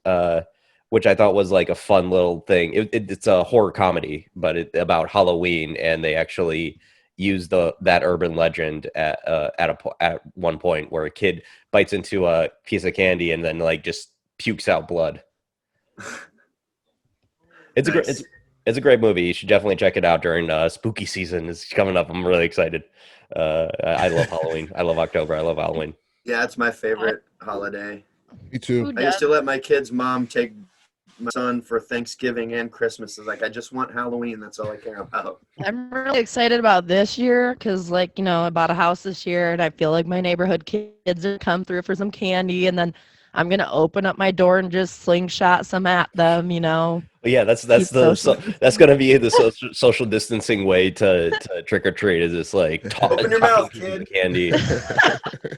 which I thought was like a fun little thing. It's a horror comedy, but about Halloween, and they actually used that urban legend at one point where a kid bites into a piece of candy and then like just pukes out blood. It's a great movie. You should definitely check it out during spooky season. It's coming up. I'm really excited. I love Halloween. I love October. I love Halloween. Yeah, it's my favorite holiday. Me too. I used to let my kid's mom take my son for Thanksgiving and Christmas. It's like, I just want Halloween. That's all I care about. I'm really excited about this year because, I bought a house this year, and I feel like my neighborhood kids are come through for some candy, and then I'm gonna open up my door and just slingshot some at them. But yeah, that's that's gonna be the social distancing way to trick or treat. Is just like Open your mouth, kid. Candy.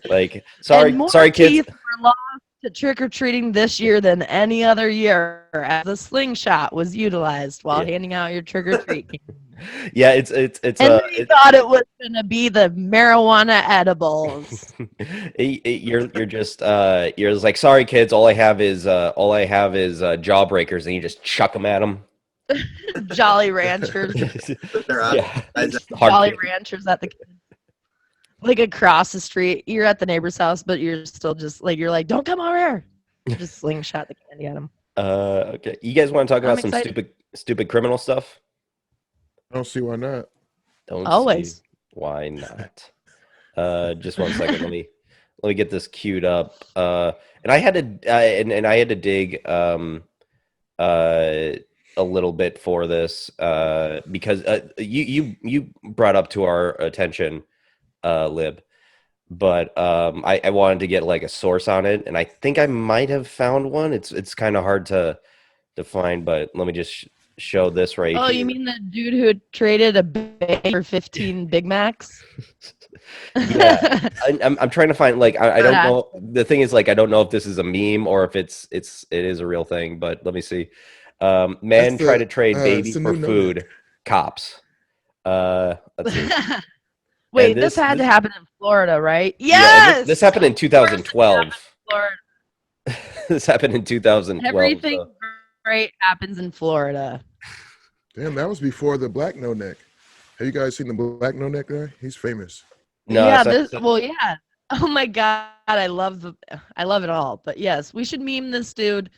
Like sorry, kids. Teeth were lost to trick or treating this year than any other year, as a slingshot was utilized while handing out your trick or treat. Yeah, it's and they thought it was gonna be the marijuana edibles. you're just like, sorry kids, all I have is jawbreakers, and you just chuck them at them. Jolly Ranchers. Jolly Ranchers at the like across the street. You're at the neighbor's house, but you're still just like, you're like, don't come over here. Just slingshot the candy at them. Okay, you guys want to talk about some stupid criminal stuff? I don't see why not. Don't always. See why not? Just one second. Let me get this queued up. And I had to I had to dig a little bit for this because you brought up to our attention, Lib, but I wanted to get like a source on it, and I think I might have found one. It's kind of hard to find, but let me just show this right here. You mean the dude who traded a bag for 15 Big Macs? Yeah, I'm trying to find, like, I don't know. The thing is, like, I don't know if this is a meme or if it is a real thing, but let me see. Man tried to trade baby for food. Cops. Let's see. Wait, this had to happen in Florida, right? Yes! Yeah, this happened in 2012. Florida. This happened in 2012. Everything So. great happens in Florida. Damn, that was before the black no neck. Have you guys seen the black no neck guy? He's famous. No, yeah, so- yeah. Oh my god, I love it all. But yes, we should meme this dude.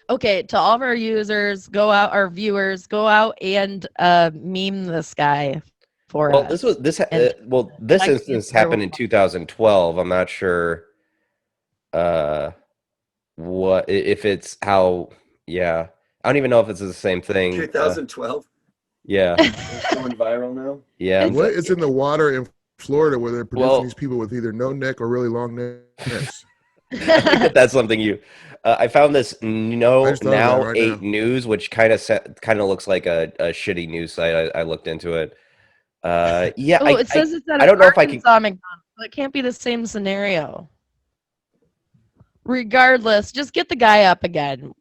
Okay, to all of our users, our viewers, go out and meme this guy for well, us. this And this tag instance the happened in Werewolf. 2012. I'm not sure what if it's how. Yeah, I don't even know if it's the same thing. 2012. Yeah, It's going viral now. yeah. What is in the water in Florida where they're producing Well- these people with either no neck or really long necks? I think that that's something you. I found this I Now just thought of that right 8 now. News, which kind of looks like a shitty news site. I looked into it. Yeah, Oh, it says it's at I don't know if I can. Arkansas McDonald's. So it can't be the same scenario. Regardless, just get the guy up again.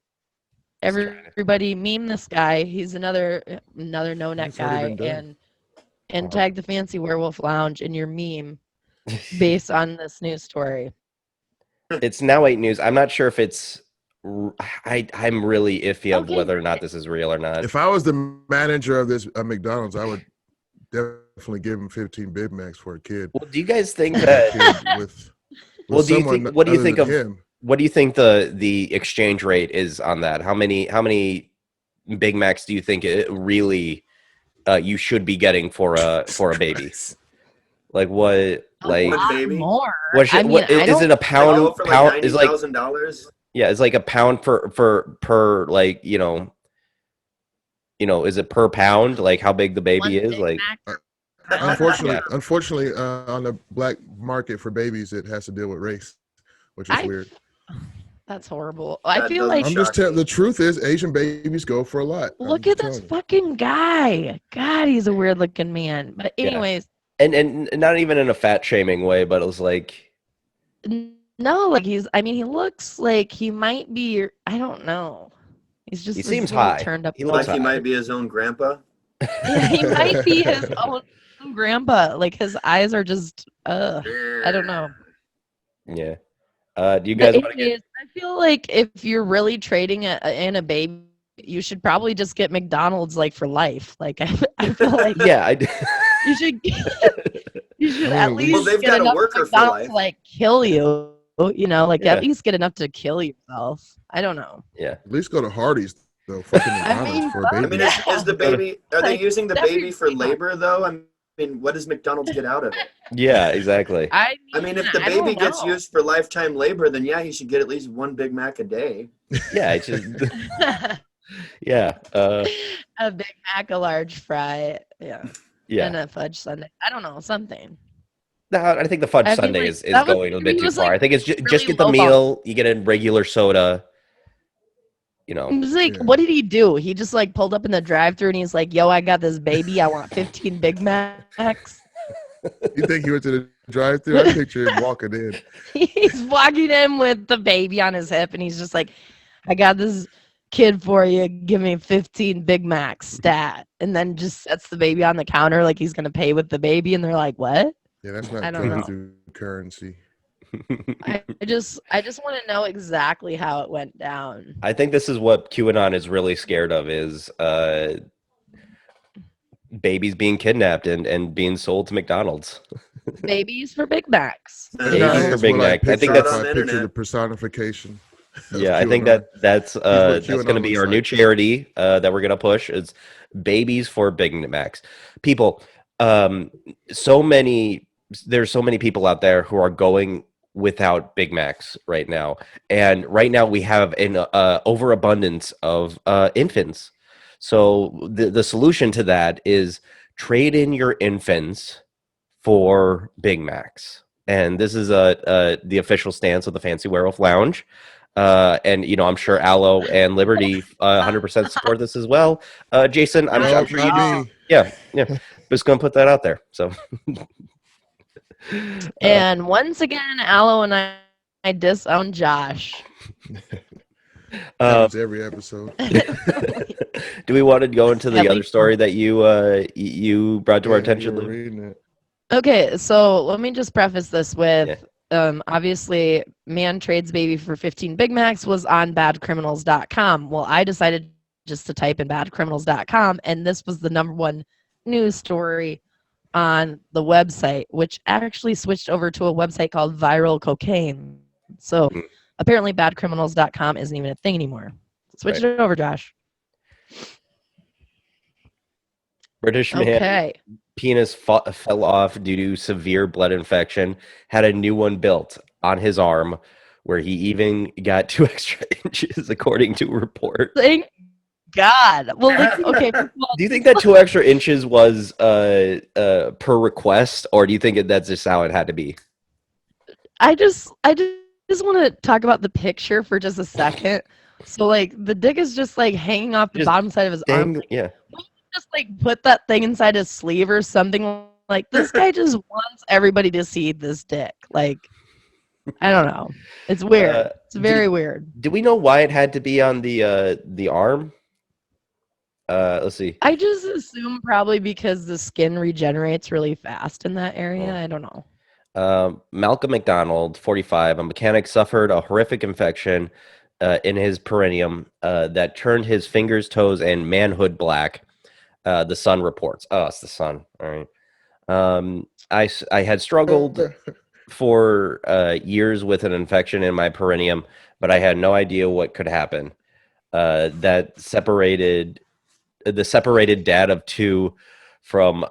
Everybody meme this guy. He's another no neck It's already guy, been done. and tag the Fancy Werewolf Lounge in your meme based on this news story. It's Now 8 News. I'm not sure if it's. I'm really iffy of Okay, whether or not this is real or not. If I was the manager of this McDonald's, I would definitely give him 15 Big Macs for a kid. Well, do you guys think that? Kid with Well, do you someone think? What do you other think than of? him. What do you think the exchange rate is on that? How many Big Macs do you think it really you should be getting for a baby? Like what? Like a baby? lot more. what? Should, I mean, what I is it? A They go pound? for Pound like is like $90,000. yeah, it's like a pound per like is it per pound? Like how big the baby one is? Big Like Mac per Unfortunately, on the black market for babies, it has to deal with race, which is weird. That's horrible. I That feel doesn't like I'm just shock telling. me. The truth is, Asian babies go for a lot. look I'm at this telling you. fucking guy. God, he's a weird looking man. But Yeah. anyways, and not even in a fat shaming way, but it was like no, like he looks like he might be. I don't know. He's just He this seems little high. turned up. He looks Like he high. might be his own grandpa. Yeah, he might be his own grandpa. Like his eyes are just. I don't know. Yeah. Do you But guys want to get? anyways, I feel like if you're really trading in a baby, you should probably just get McDonald's like for life. Like I feel like Yeah, you should you should at least Well, they've get got a enough worker for McDonald's life. to like kill you. Like Yeah. at least get enough to kill yourself. I don't know. yeah. At least go to Hardee's though. Fucking I McDonald's mean, for a I baby. mean, is the baby? Are they Like, using the that'd be baby for fun. labor though? I mean, what does McDonald's get out of it? Yeah, exactly. I I mean, if the I don't baby gets know. used for lifetime labor, then yeah, he should get at least one Big Mac a day. Yeah, it's just yeah. A Big Mac, a large fry, yeah, Yeah. and a fudge sundae. I don't know, something. No, I think the fudge I feel sundae like is that was- going a he bit too was, far. like, I think it's just really get the lowball. meal, you get a regular soda, you know. It was like, Yeah. what did he do? He just like pulled up in the drive-thru and he's like, "Yo, I got this baby. I want 15 Big Macs." You think he went to the drive-thru? I picture him walking in. He's walking in with the baby on his hip, and he's just like, "I got this kid for you. Give me 15 Big Macs, stat." And then just sets the baby on the counter like he's gonna pay with the baby, and they're like, "What?" Yeah, that's not I don't know. going through currency. I just want to know exactly how it went down. I think this is what QAnon is really scared of is babies being kidnapped and being sold to McDonald's. Babies for Big Macs. And, Babies uh, for Big Mac. I think that's- I picture internet. the personification. of Yeah, I think QAnon. that's what going QAnon to be looks our new like. charity that we're going to push is babies for Big Macs. People, there's so many people out there who are going without Big Macs right now, and right now we have an overabundance of infants. So the solution to that is trade in your infants for Big Macs. And this is the official stance of the Fancy Werewolf Lounge. And I'm sure Aloe and Liberty 100% support this as well. Jason, I'm Well, sure you not do. me. Yeah. Just gonna put that out there. So And once again, Aloe and I disown Josh. Happens every episode. do we want to go into the At other least- story that you brought to our Yeah, attention, you were Lou? reading it. Okay, so let me just preface this with obviously man trades baby for 15 Big Macs was on badcriminals.com. Well, I decided just to type in badcriminals.com, and this was the #1 news story on the website, which actually switched over to a website called Viral Cocaine. So Mm. apparently badcriminals.com isn't even a thing anymore. Switch Right. it over, Josh. British man Okay. penis fell off due to severe blood infection. Had a new one built on his arm, where he even got 2 extra inches, according to a report. Thank God. Well, like, okay. First of all, Do you think that 2 extra inches was per request, or do you think that's just how it had to be? I just want to talk about the picture for just a second. So like the dick is just like hanging off the Just bottom side of his arm. Dang, yeah. Just like put that thing inside his sleeve or something. Like this guy just wants everybody to see this dick. Like I don't know. It's weird. It's very weird. Do we know why it had to be on the arm? Let's see. I just assume probably because the skin regenerates really fast in that area. Oh. I don't know. Malcolm McDonald, 45, a mechanic, suffered a horrific infection in his perineum that turned his fingers, toes, and manhood black. The Sun reports. Oh, it's the Sun. All right. I had struggled for years with an infection in my perineum, but I had no idea what could happen. The separated dad of 2 from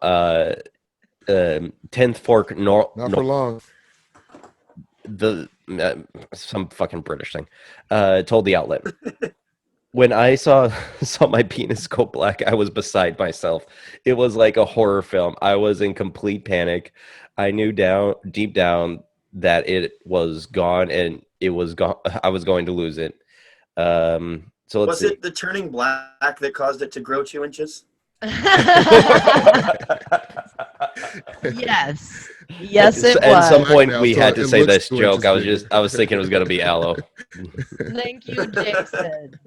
10th Fork Not for long. Some fucking British thing told the outlet. When I saw my penis go black, I was beside myself. It was like a horror film. I was in complete panic. I knew deep down that it was gone, and it was gone. I was going to lose it. So let's see. Was it the turning black that caused it to grow 2 inches? Yes. Yes, it At some was. point, Now, we so had to it say looks this 2 joke. inches I was thinking it was going to be aloe. Thank you, Jason.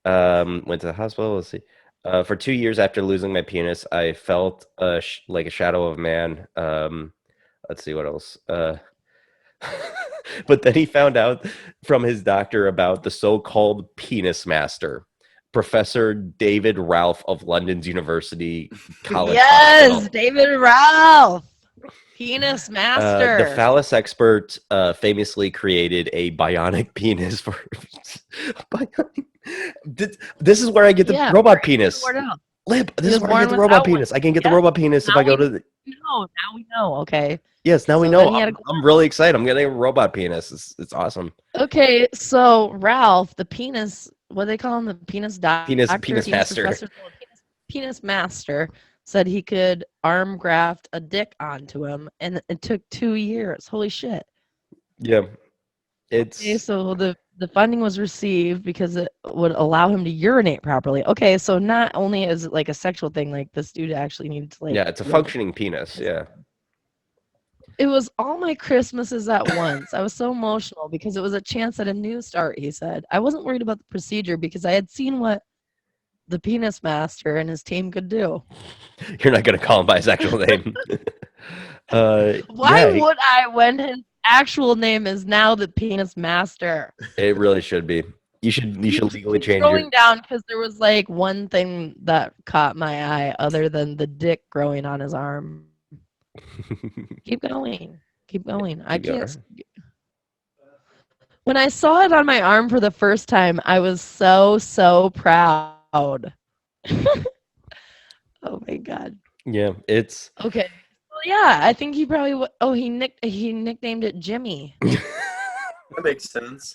Went to the hospital. Let's see. For 2 years after losing my penis, I felt like a shadow of man. Let's see what else. But then he found out from his doctor about the so-called penis master, Professor David Ralph of London's University College Yes, Hospital. David Ralph, penis master. The phallus expert famously created a bionic penis for. This is where I get the robot penis. Lip, this is where I get the robot penis. I can get the robot penis if I go to the. No, now we know. Okay. Yes, now we So know. then he had I'm really excited. I'm getting a robot penis. It's awesome. Okay, so Ralph, the penis, what do they call him? The penis doctor? Penis master. Professor, penis master said he could arm graft a dick onto him, and it took 2 years. Holy shit. Yeah. It's Okay, so the funding was received because it would allow him to urinate properly. Okay, so not only is it like a sexual thing, like this dude actually needed to like. yeah, it's a functioning penis. Yeah. It was all my Christmases at once. I was so emotional because it was a chance at a new start, he said. I wasn't worried about the procedure because I had seen what the penis master and his team could do. You're not gonna call him by his actual name. Why would I when his actual name is now the penis master? It really should be. You should legally change Scrolling your. down because there was like one thing that caught my eye other than the dick growing on his arm. Keep going. I can't. When I saw it on my arm for the first time, I was so proud. Oh my god. Yeah, it's. Okay. Well, yeah, I think he probably. He nicknamed it Jimmy. That makes sense.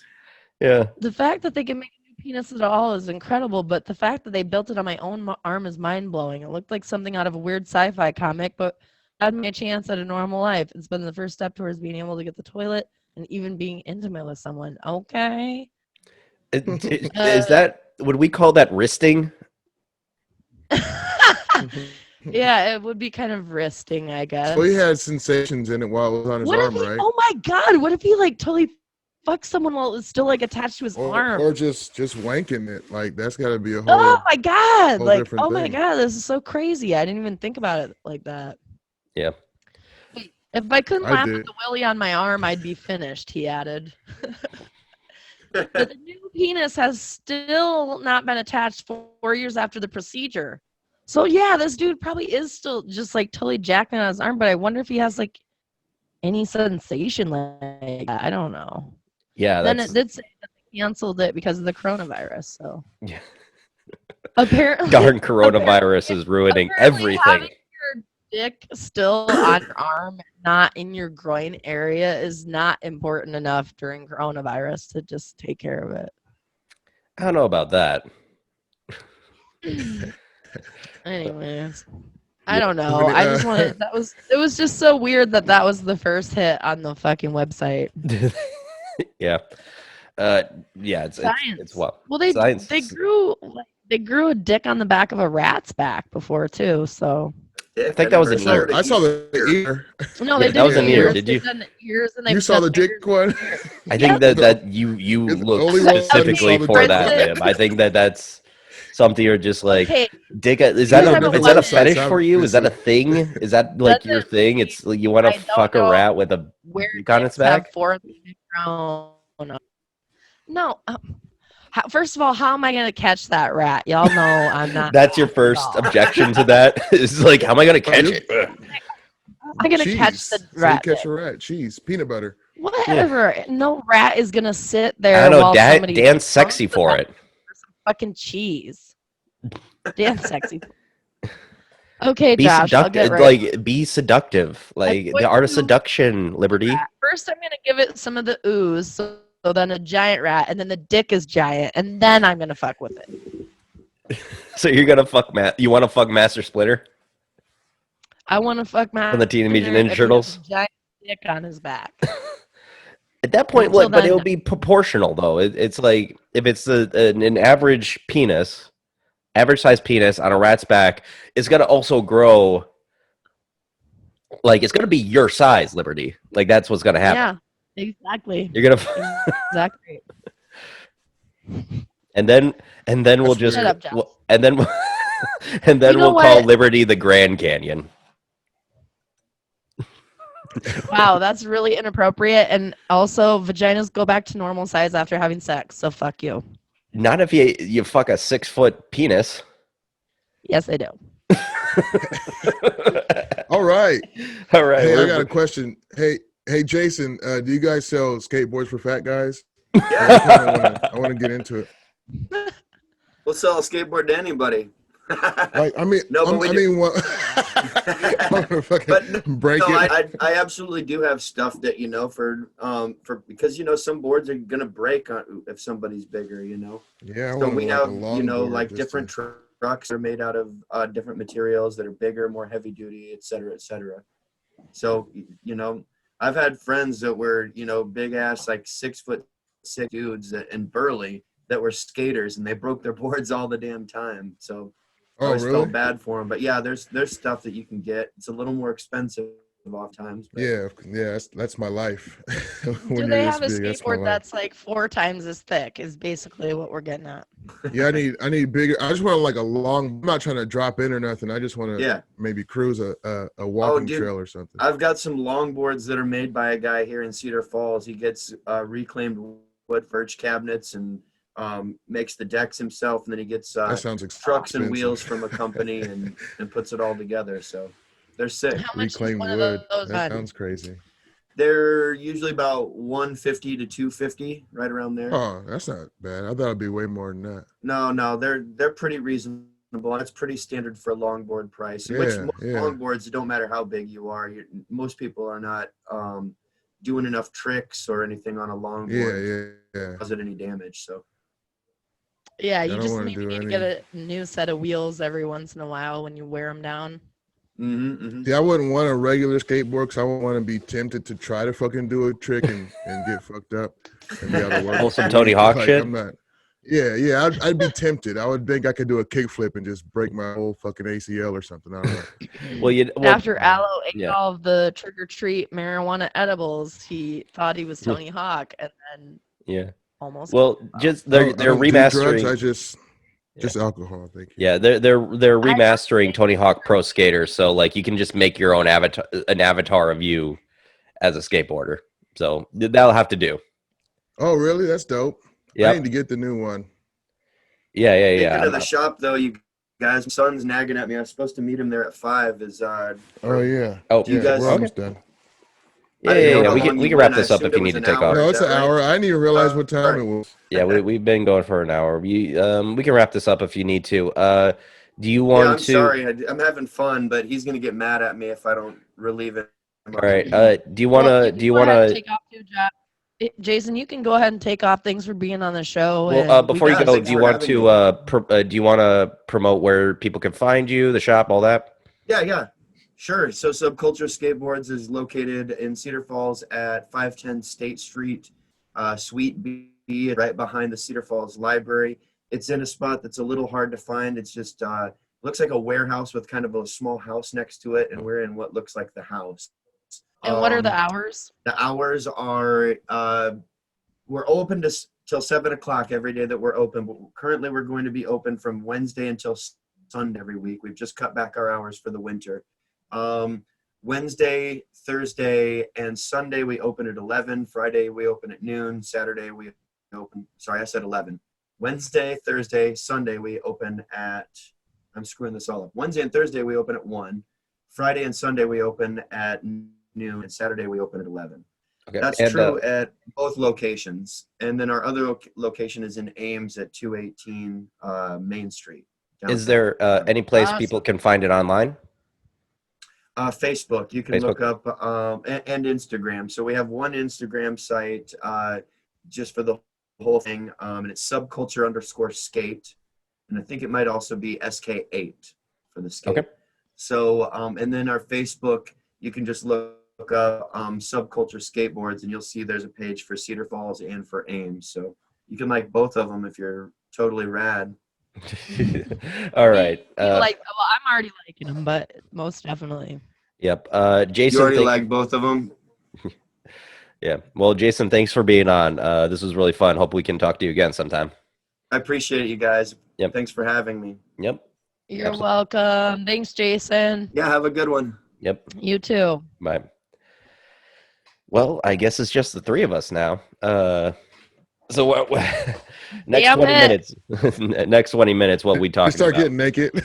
Yeah. The fact that they can make a new penis at all is incredible, but the fact that they built it on my own arm is mind blowing. It looked like something out of a weird sci-fi comic, but had me a chance at a normal life. It's been the first step towards being able to get the toilet and even being intimate with someone. Okay. Is that, would we call that wristing? Yeah, it would be kind of wristing, I guess. So he had sensations in it while it was on his arm, right? Oh my god, what if he like totally fucked someone while it was still like attached to his arm? Or just wanking it. Like that's gotta be a whole. Oh my god! Like, different oh my thing. god, this is so crazy. I didn't even think about it like that. Yeah. Wait, If I couldn't I laugh did. at the willy on my arm, I'd be finished, he added. But the new penis has still not been attached 4 years after the procedure. So yeah, this dude probably is still just like totally jacking on his arm, but I wonder if he has like any sensation like that. I don't know. Yeah, Then that's it did say that they canceled it because of the coronavirus. So yeah. apparently, Darn coronavirus is ruining apparently everything. having your dick still on your arm, not in your groin area, is not important enough during coronavirus to just take care of it. I don't know about that. Anyways, I Yeah. don't know. I just wanted it was just so weird that that was the first hit on the fucking website. Yeah. Yeah, it's Science. what? Well, Science. they grew a dick on the back of a rat's back before too. So I think that was an ear. I saw the ear. no, they That was did an ear. ears. Did you? They've done ears and You they've saw done the dick one? I think that you You're the look only one who specifically saw the for dick that, one. man. I think that's something you're just like Okay, dick. Is You're that talking about is that a women. fetish for you? Is that a Obviously. thing? Is that like your Doesn't thing? It's like you want I to don't fuck a know rat with a where dick on its dicks have back? forthingic grown. No. First of all, how am I gonna catch that rat? Y'all know I'm not. That's your fast at first all. objection to that. It's like, how am I gonna catch it? I'm gonna catch Cheese. the So you rat. catch a rat. Cheese. Peanut butter. Whatever. No rat is gonna sit I there don't know. while somebody Dan's sexy for it. for some fucking cheese. Dan's sexy. Okay, Be Josh, I'll get seductive. right. Like, be seductive. Like going the art of to- seduction, Liberty. First, I'm gonna give it some of the ooze, so then a giant rat, and then the dick is giant, and then I'm gonna fuck with it. So you're gonna fuck You want to fuck Master Splinter I want to fuck my from the Teenage Mutant if Ninja he has Turtles? a giant dick on his back. At that point, Until but then, it'll no. be proportional though. It's like if it's an average penis, average size penis on a rat's back, it's gonna also grow. Like it's gonna be your size, Liberty. Like that's what's gonna happen. Yeah, exactly. You're gonna Exactly. and then we'll That's just Shut up, Josh. and then and then You know we'll call what? Liberty the Grand Canyon. Wow, that's really inappropriate. And also, vaginas go back to normal size after having sex. So fuck you. Not if you fuck a 6-foot penis. Yes, they do. All right. All right. Hey, I got a question. Hey, Jason, do you guys sell skateboards for fat guys? Yeah, I want to get into it. we'll sell a skateboard to anybody. Like, I mean, No, but we do. what? I'm gonna fucking But break No, it. I absolutely do have stuff that for because some boards are gonna break if somebody's bigger. Yeah, I So want we like have a longboard like just different to- trucks are made out of different materials that are bigger, more heavy duty, et cetera, et cetera. So I've had friends that were big ass like 6'6" dudes and burly that were skaters, and they broke their boards all the damn time. So I Oh, always really? felt bad for them. But yeah, there's stuff that you can get. It's a little more expensive oftentimes. But Yeah, that's my life. Do When they you're have a this big, that's my skateboard life. that's like 4 times as thick? Is basically what we're getting at. Yeah, I need bigger. I just want like a long. I'm not trying to drop in or nothing. I just want to yeah, maybe cruise a walking dude, trail or something. I've got some longboards that are made by a guy here in Cedar Falls. He gets reclaimed wood for arch cabinets and makes the decks himself, and then he gets That sounds trucks and expensive. wheels from a company and puts it all together. So they're sick. How much is Reclaimed one of wood. those That on? sounds crazy. They're usually about 150 to 250, right around there. Oh, that's not bad. I thought it'd be way more than that. No, they're pretty reasonable. That's pretty standard for a longboard price. Which Yeah, most yeah. longboards, it don't matter how big you are. Most people are not doing enough tricks or anything on a longboard Yeah. to cause it any damage. So Yeah, I you don't just wanna need do to get a new set of wheels every once in a while when you wear them down. See, I wouldn't want a regular skateboard because I wouldn't want to be tempted to try to fucking do a trick and get fucked up and be out of work. Pull some Tony Hawk shit? I'm not. Yeah. I'd be tempted. I would think I could do a kickflip and just break my whole fucking ACL or something. I don't know. Well, After Aloe ate yeah. all of the trick or treat marijuana edibles, he thought he was Tony Hawk, and then yeah. almost. Well, just they're I don't do drugs, remastering. I just Just alcohol. Thank you. Yeah, they're remastering Tony Hawk Pro Skater, so like you can just make your own avatar of you as a skateboarder. So that'll have to do. Oh, really? That's dope. I need Yep. to get the new one. Yeah. Speaking of the shop, though, you guys, my son's nagging at me. I was supposed to meet him there at 5. Oh yeah. Oh, Do you Yeah, guys? we're almost done. I didn't know Yeah. how We long can you wrap went. I this up if assumed you it need was to an take hour. off. No, Is it's that an right? hour. I didn't even realize what time Sorry. it was. Yeah, we've been going for an hour. We can wrap this up if you need to. Do you Yeah, want I'm to? sorry. I'm having fun, but he's gonna get mad at me if I don't relieve it. All right. Do you Well, wanna? you Do can you go ahead and wanna? take off too, Jason, you can go ahead and take off. Thanks for being on the show. Well, And before you Yeah, go, thanks do you for want having to? Do you want to promote where people can find you, the shop, all that? Yeah, sure. So Subculture Skateboards is located in Cedar Falls at 510 State Street, Suite B, right behind the Cedar Falls Library. It's in a spot that's a little hard to find. It's just looks like a warehouse with kind of a small house next to it, and we're in what looks like the house. what are the hours? The hours are we're open till 7 o'clock every day that we're open. But currently, we're going to be open from Wednesday until Sunday every week. We've just cut back our hours for the winter. Wednesday, Thursday, and Sunday we open at 11. Friday we open at noon. Saturday we open. Sorry, I said 11. Wednesday, Thursday, Sunday we open at. I'm screwing this all up. Wednesday and Thursday we open at 1. Friday and Sunday we open at noon, and Saturday we open at 11. Okay. That's And, true at both locations. And then our other location is in Ames at 218 Main Street. Is downtown. there any place Awesome. people can find it online? Facebook. You can Facebook. look up and Instagram. So we have one Instagram site just for the whole thing, and it's subculture_skate, and I think it might also be SK8 for the skate. Okay. So and then our Facebook, you can just look up Subculture Skateboards, and you'll see there's a page for Cedar Falls and for Ames. So you can like both of them if you're totally rad. All right. I'm already liking them, but most definitely. Yep. You Jason. already like both of them? Yeah. Well, Jason, thanks for being on. This was really fun. Hope we can talk to you again sometime. I appreciate it, you guys. Yep. Thanks for having me. Yep. You're welcome. Thanks, Jason. Yeah, have a good one. Yep. You too. Bye. Well, I guess it's just the three of us now. So what? Next Damn 20 it. minutes. Next 20 minutes. What we We talking start about? getting naked.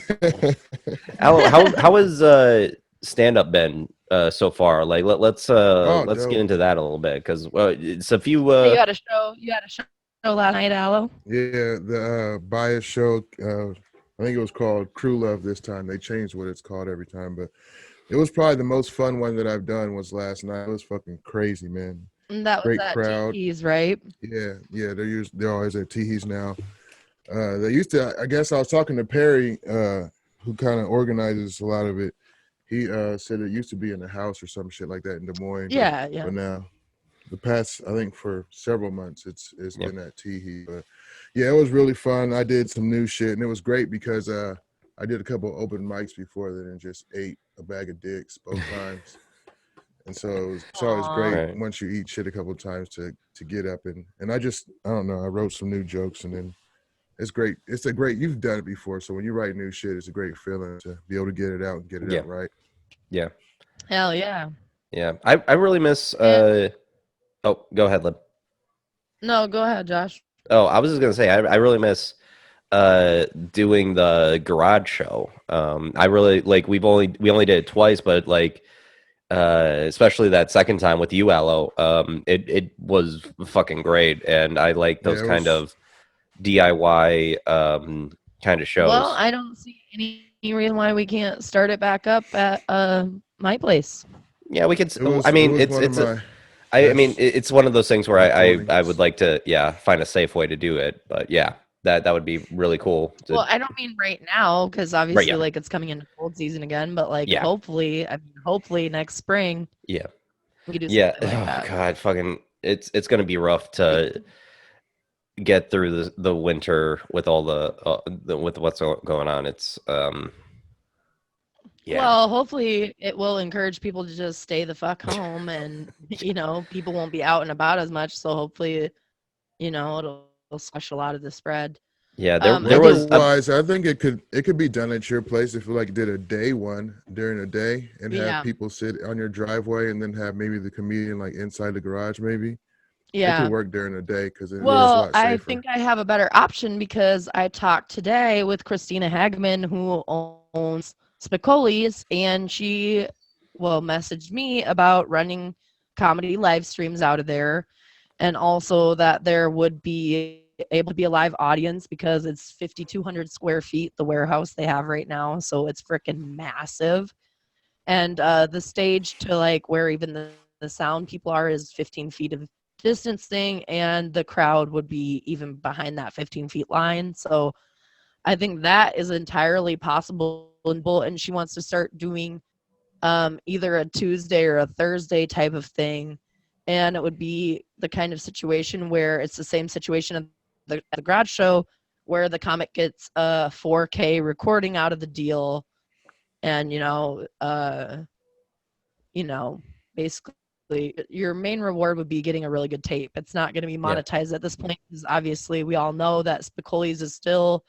How has stand up been so far? Like let's Oh, get dope. into that a little bit because it's a few. You had a show. You had a show last night, Aloe. Yeah, the bias show. I think it was called Crew Love this time. They changed what it's called every time, but it was probably the most fun one that I've done was last night. It was fucking crazy, man. And that was Great at crowd. TT's, right? Yeah, they're always at Teehees now. They used to. I guess I was talking to Perry, who kind of organizes a lot of it. He said it used to be in the house or some shit like that in Des Moines. Yeah. But now, the past I think for several months, it's Yeah. been at Teehee. But yeah, it was really fun. I did some new shit, and it was great because I did a couple of open mics before that and just ate a bag of dicks both times. And so it's always Aw. great Right. once you eat shit a couple of times to get up and I don't know, I wrote some new jokes and then it's great. You've done it before, so when you write new shit, it's a great feeling to be able to get it out and get it out right. Yeah. Hell yeah. Yeah. I really miss. Yeah. Oh, go ahead, Lib. No, go ahead, Josh. Oh, I was just gonna say I really miss doing the garage show. I really like we only did it twice, but like especially that second time with you, Aloe, it was fucking great, and I like those Yeah, it kind was- of DIY kind of shows. Well, I don't see any reason why we can't start it back up at my place. Yeah, we could. It was- I mean, it was one it's of my I mean, best it's one of those things where I recordings. would like to find a safe way to do it, but yeah, that would be really cool. Well, I don't mean right now because obviously, yeah. like it's coming into cold season again. But like, Yeah. hopefully next spring, Yeah. we could do Yeah. something like Oh that. God, fucking, it's gonna be rough to get through the winter with all the with what's going on. It's yeah. Well, hopefully it will encourage people to just stay the fuck home, and people won't be out and about as much. So hopefully, it'll squash a lot of the spread. Yeah, I there think- was Otherwise, I think it could be done at your place if you like did a day one during the day and Yeah. have people sit on your driveway and then have maybe the comedian like inside the garage. Maybe it yeah. could work during the day because it's a Well, lot safer. I think I have a better option because I talked today with Christina Hagman, who owns Spicoli's, and she messaged me about running comedy live streams out of there, and also that there would be able to be a live audience because it's 5,200 square feet, the warehouse they have right now, so it's freaking massive. And the stage to like where even the sound people are is 15 feet of distancing, and the crowd would be even behind that 15 feet line. So I think that is entirely possible. And she wants to start doing either a Tuesday or a Thursday type of thing. And it would be the kind of situation where it's the same situation at the garage show where the comic gets a 4K recording out of the deal. And, basically your main reward would be getting a really good tape. It's not going to be monetized at this point because obviously we all know that Spicoli's is still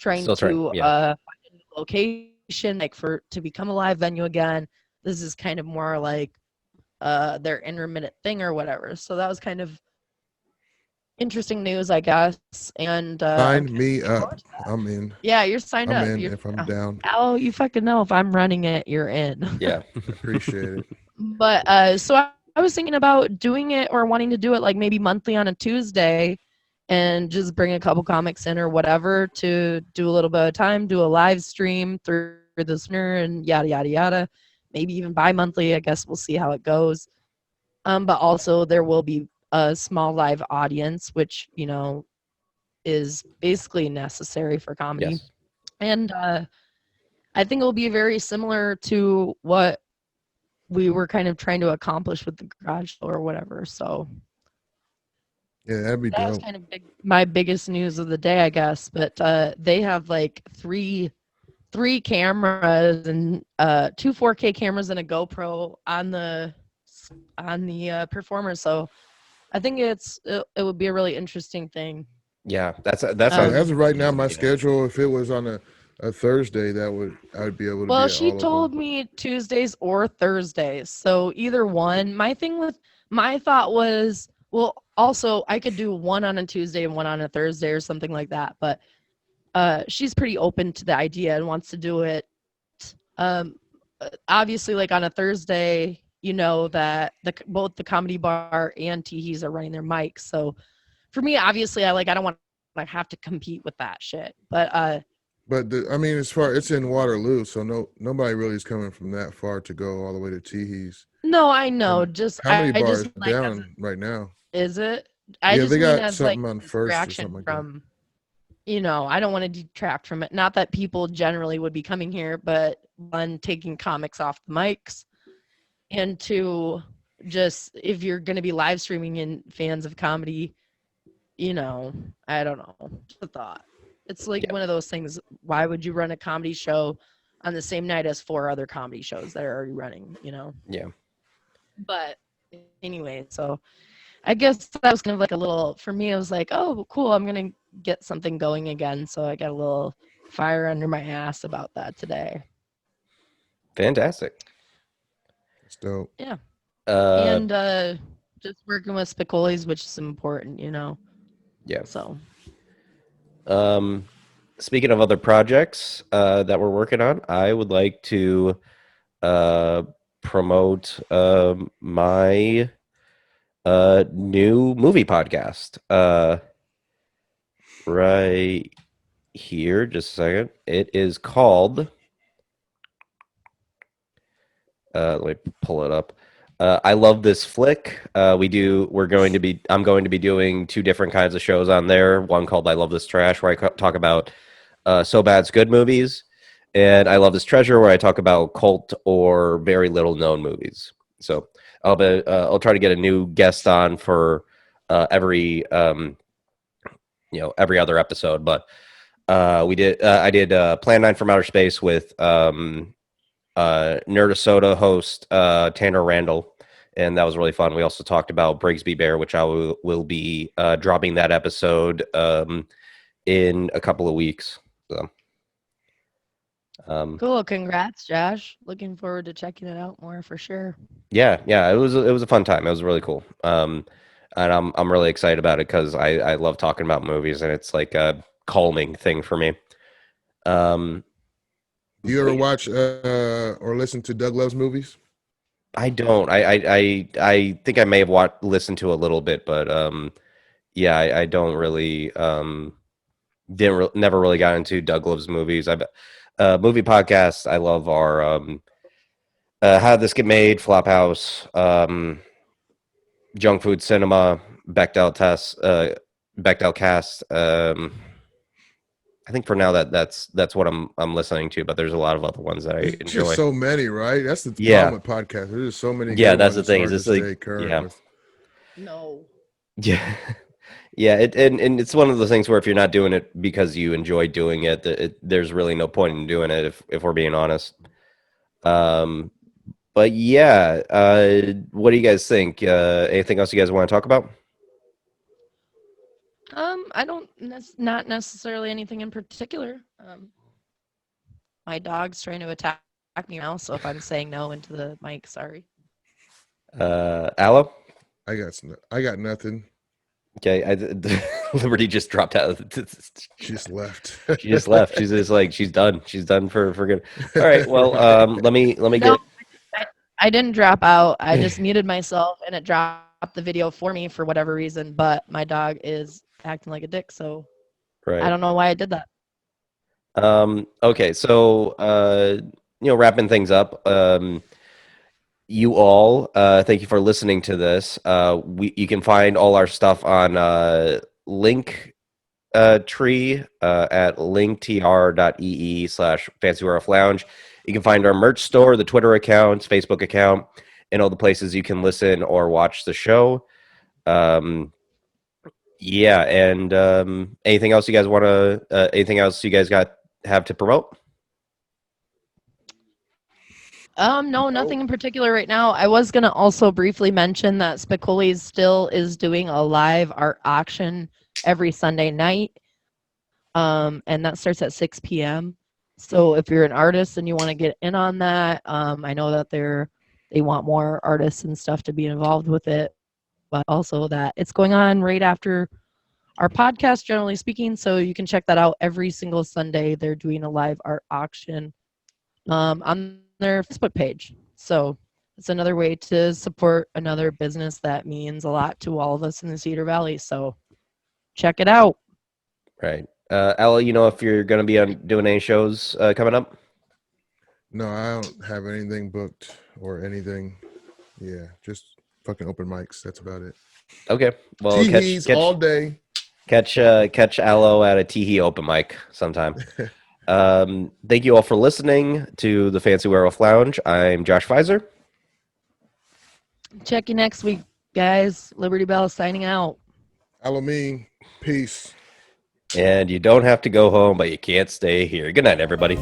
trying Still trying, to yeah. find a new location, like to become a live venue again. This is kind of more like their intermittent thing or whatever. So that was kind of interesting news, I guess. And Sign me up. I'm in. yeah, you're signed I'm up. in You're, if I'm down. oh, you fucking know if I'm running it, you're in. Yeah. Appreciate it. But so I was thinking about doing it or wanting to do it like maybe monthly on a Tuesday and just bring a couple comics in or whatever to do a little bit of time, do a live stream through the sooner and yada, yada, yada. Maybe even bi-monthly. I guess we'll see how it goes. But also there will be a small live audience, which, is basically necessary for comedy. Yes. And I think it'll be very similar to what we were kind of trying to accomplish with the garage or whatever. So Yeah, that'd be that was dope. kind of my biggest news of the day, I guess. But they have like three cameras and two 4K cameras and a GoPro on the performer. So I think it would be a really interesting thing. Yeah, that Yeah, sounds. as of right now, my Yeah. schedule, if it was on a Thursday, I would be able to Well, be at she all told of them. me Tuesdays or Thursdays. So either one. My thought was, well, also I could do one on a Tuesday and one on a Thursday or something like that. But she's pretty open to the idea and wants to do it. Obviously, like on a Thursday, that both the Comedy Bar and Teehees are running their mics. So for me, obviously, I don't want to have to compete with that shit. But But I mean, it's in Waterloo, so nobody really is coming from that far to go all the way to Teehees. no, I know. Comedy I Bar just is like as down right now. is it? I Yeah, just they mean got as like something on First or distraction something like that. from, I don't want to detract from it. Not that people generally would be coming here, but one, taking comics off the mics, and two, just if you're going to be live streaming and fans of comedy, I don't know, just a thought. It's like Yeah. one of those things. Why would you run a comedy show on the same night as 4 other comedy shows that are already running, Yeah. But anyway, so I guess that was kind of like a little, for me, it was like, oh, cool, I'm going to get something going again. So I got a little fire under my ass about that today. Fantastic. It's dope. Yeah. Uh, And just working with Spicoli's, which is important, yeah. So Speaking of other projects that we're working on, I would like to promote my new movie podcast. Right here, just a second. It is called. Let me pull it up. I love this flick. I'm going to be doing 2 different kinds of shows on there. One called I Love This Trash, where I talk about So Bad's good movies, and I Love This Treasure, where I talk about cult or very little known movies. So I'll try to get a new guest on for every every other episode. But I did Plan 9 from Outer Space with Nerdasoda host Tanner Randall, and that was really fun. We also talked about Brigsby Bear, which I will be dropping that episode in a couple of weeks. So, Cool. Congrats, Josh. Looking forward to checking it out more for sure. yeah, it was a fun time. It was really cool. And I'm really excited about it because I love talking about movies, and it's like a calming thing for me. Um, Do you ever watch or listen to Doug Loves Movies? I don't. I think I may have listened to a little bit, but yeah, I don't really never really got into Doug Loves Movies. I movie podcasts I love are How Did This Get Made, Flophouse, Junk Food Cinema, Bechdel Test, Bechdel Cast. I think for now that's what I'm listening to, but there's a lot of other ones that I There's enjoy. just so many, right? That's the Yeah. problem with podcasts. There's just so many. Yeah, good that's ones the thing. it's Is hard it's to like stay current yeah. with. No. Yeah. Yeah, and it's one of those things where if you're not doing it because you enjoy doing it, there's really no point in doing it if we're being honest. But yeah, what do you guys think? Anything else you guys want to talk about? I don't. Not necessarily anything in particular. My dog's trying to attack me now, so if I'm saying no into the mic, sorry. Aloe? I got nothing. Okay, Liberty just dropped out. She just left. She just left. She's just like she's done. She's done for good. All right. Well, let me No, get. I didn't drop out. I just muted myself, and it dropped the video for me for whatever reason. But my dog is acting like a dick, so Right. I don't know why I did that. Okay. So wrapping things up. You all, thank you for listening to this. You can find all our stuff on link tree at linktr.ee/fancywerewolf lounge. You can find our merch store, the Twitter account, Facebook account, and all the places you can listen or watch the show. Yeah, and anything else you guys want to? Anything else you guys have to promote? No, nothing in particular right now. I was gonna also briefly mention that Spicoli's still is doing a live art auction every Sunday night. And that starts at 6 p.m. So if you're an artist and you want to get in on that, I know that they want more artists and stuff to be involved with it, but also that it's going on right after our podcast, generally speaking. So you can check that out every single Sunday. They're doing a live art auction on their Facebook page. So it's another way to support another business that means a lot to all of us in the Cedar Valley. So check it out. Right. Ella, if you're going to be doing any shows coming up? No, I don't have anything booked or anything. Yeah, just fucking open mics. That's about it. Okay. Well, Teehees all day. Catch Aloe at a Teehee open mic sometime. Thank you all for listening to the Fancy Werewolf Lounge. I'm Josh Pfizer. Check you next week, guys. Liberty Bell signing out. Alameen. Peace. And you don't have to go home, but you can't stay here. Good night, everybody.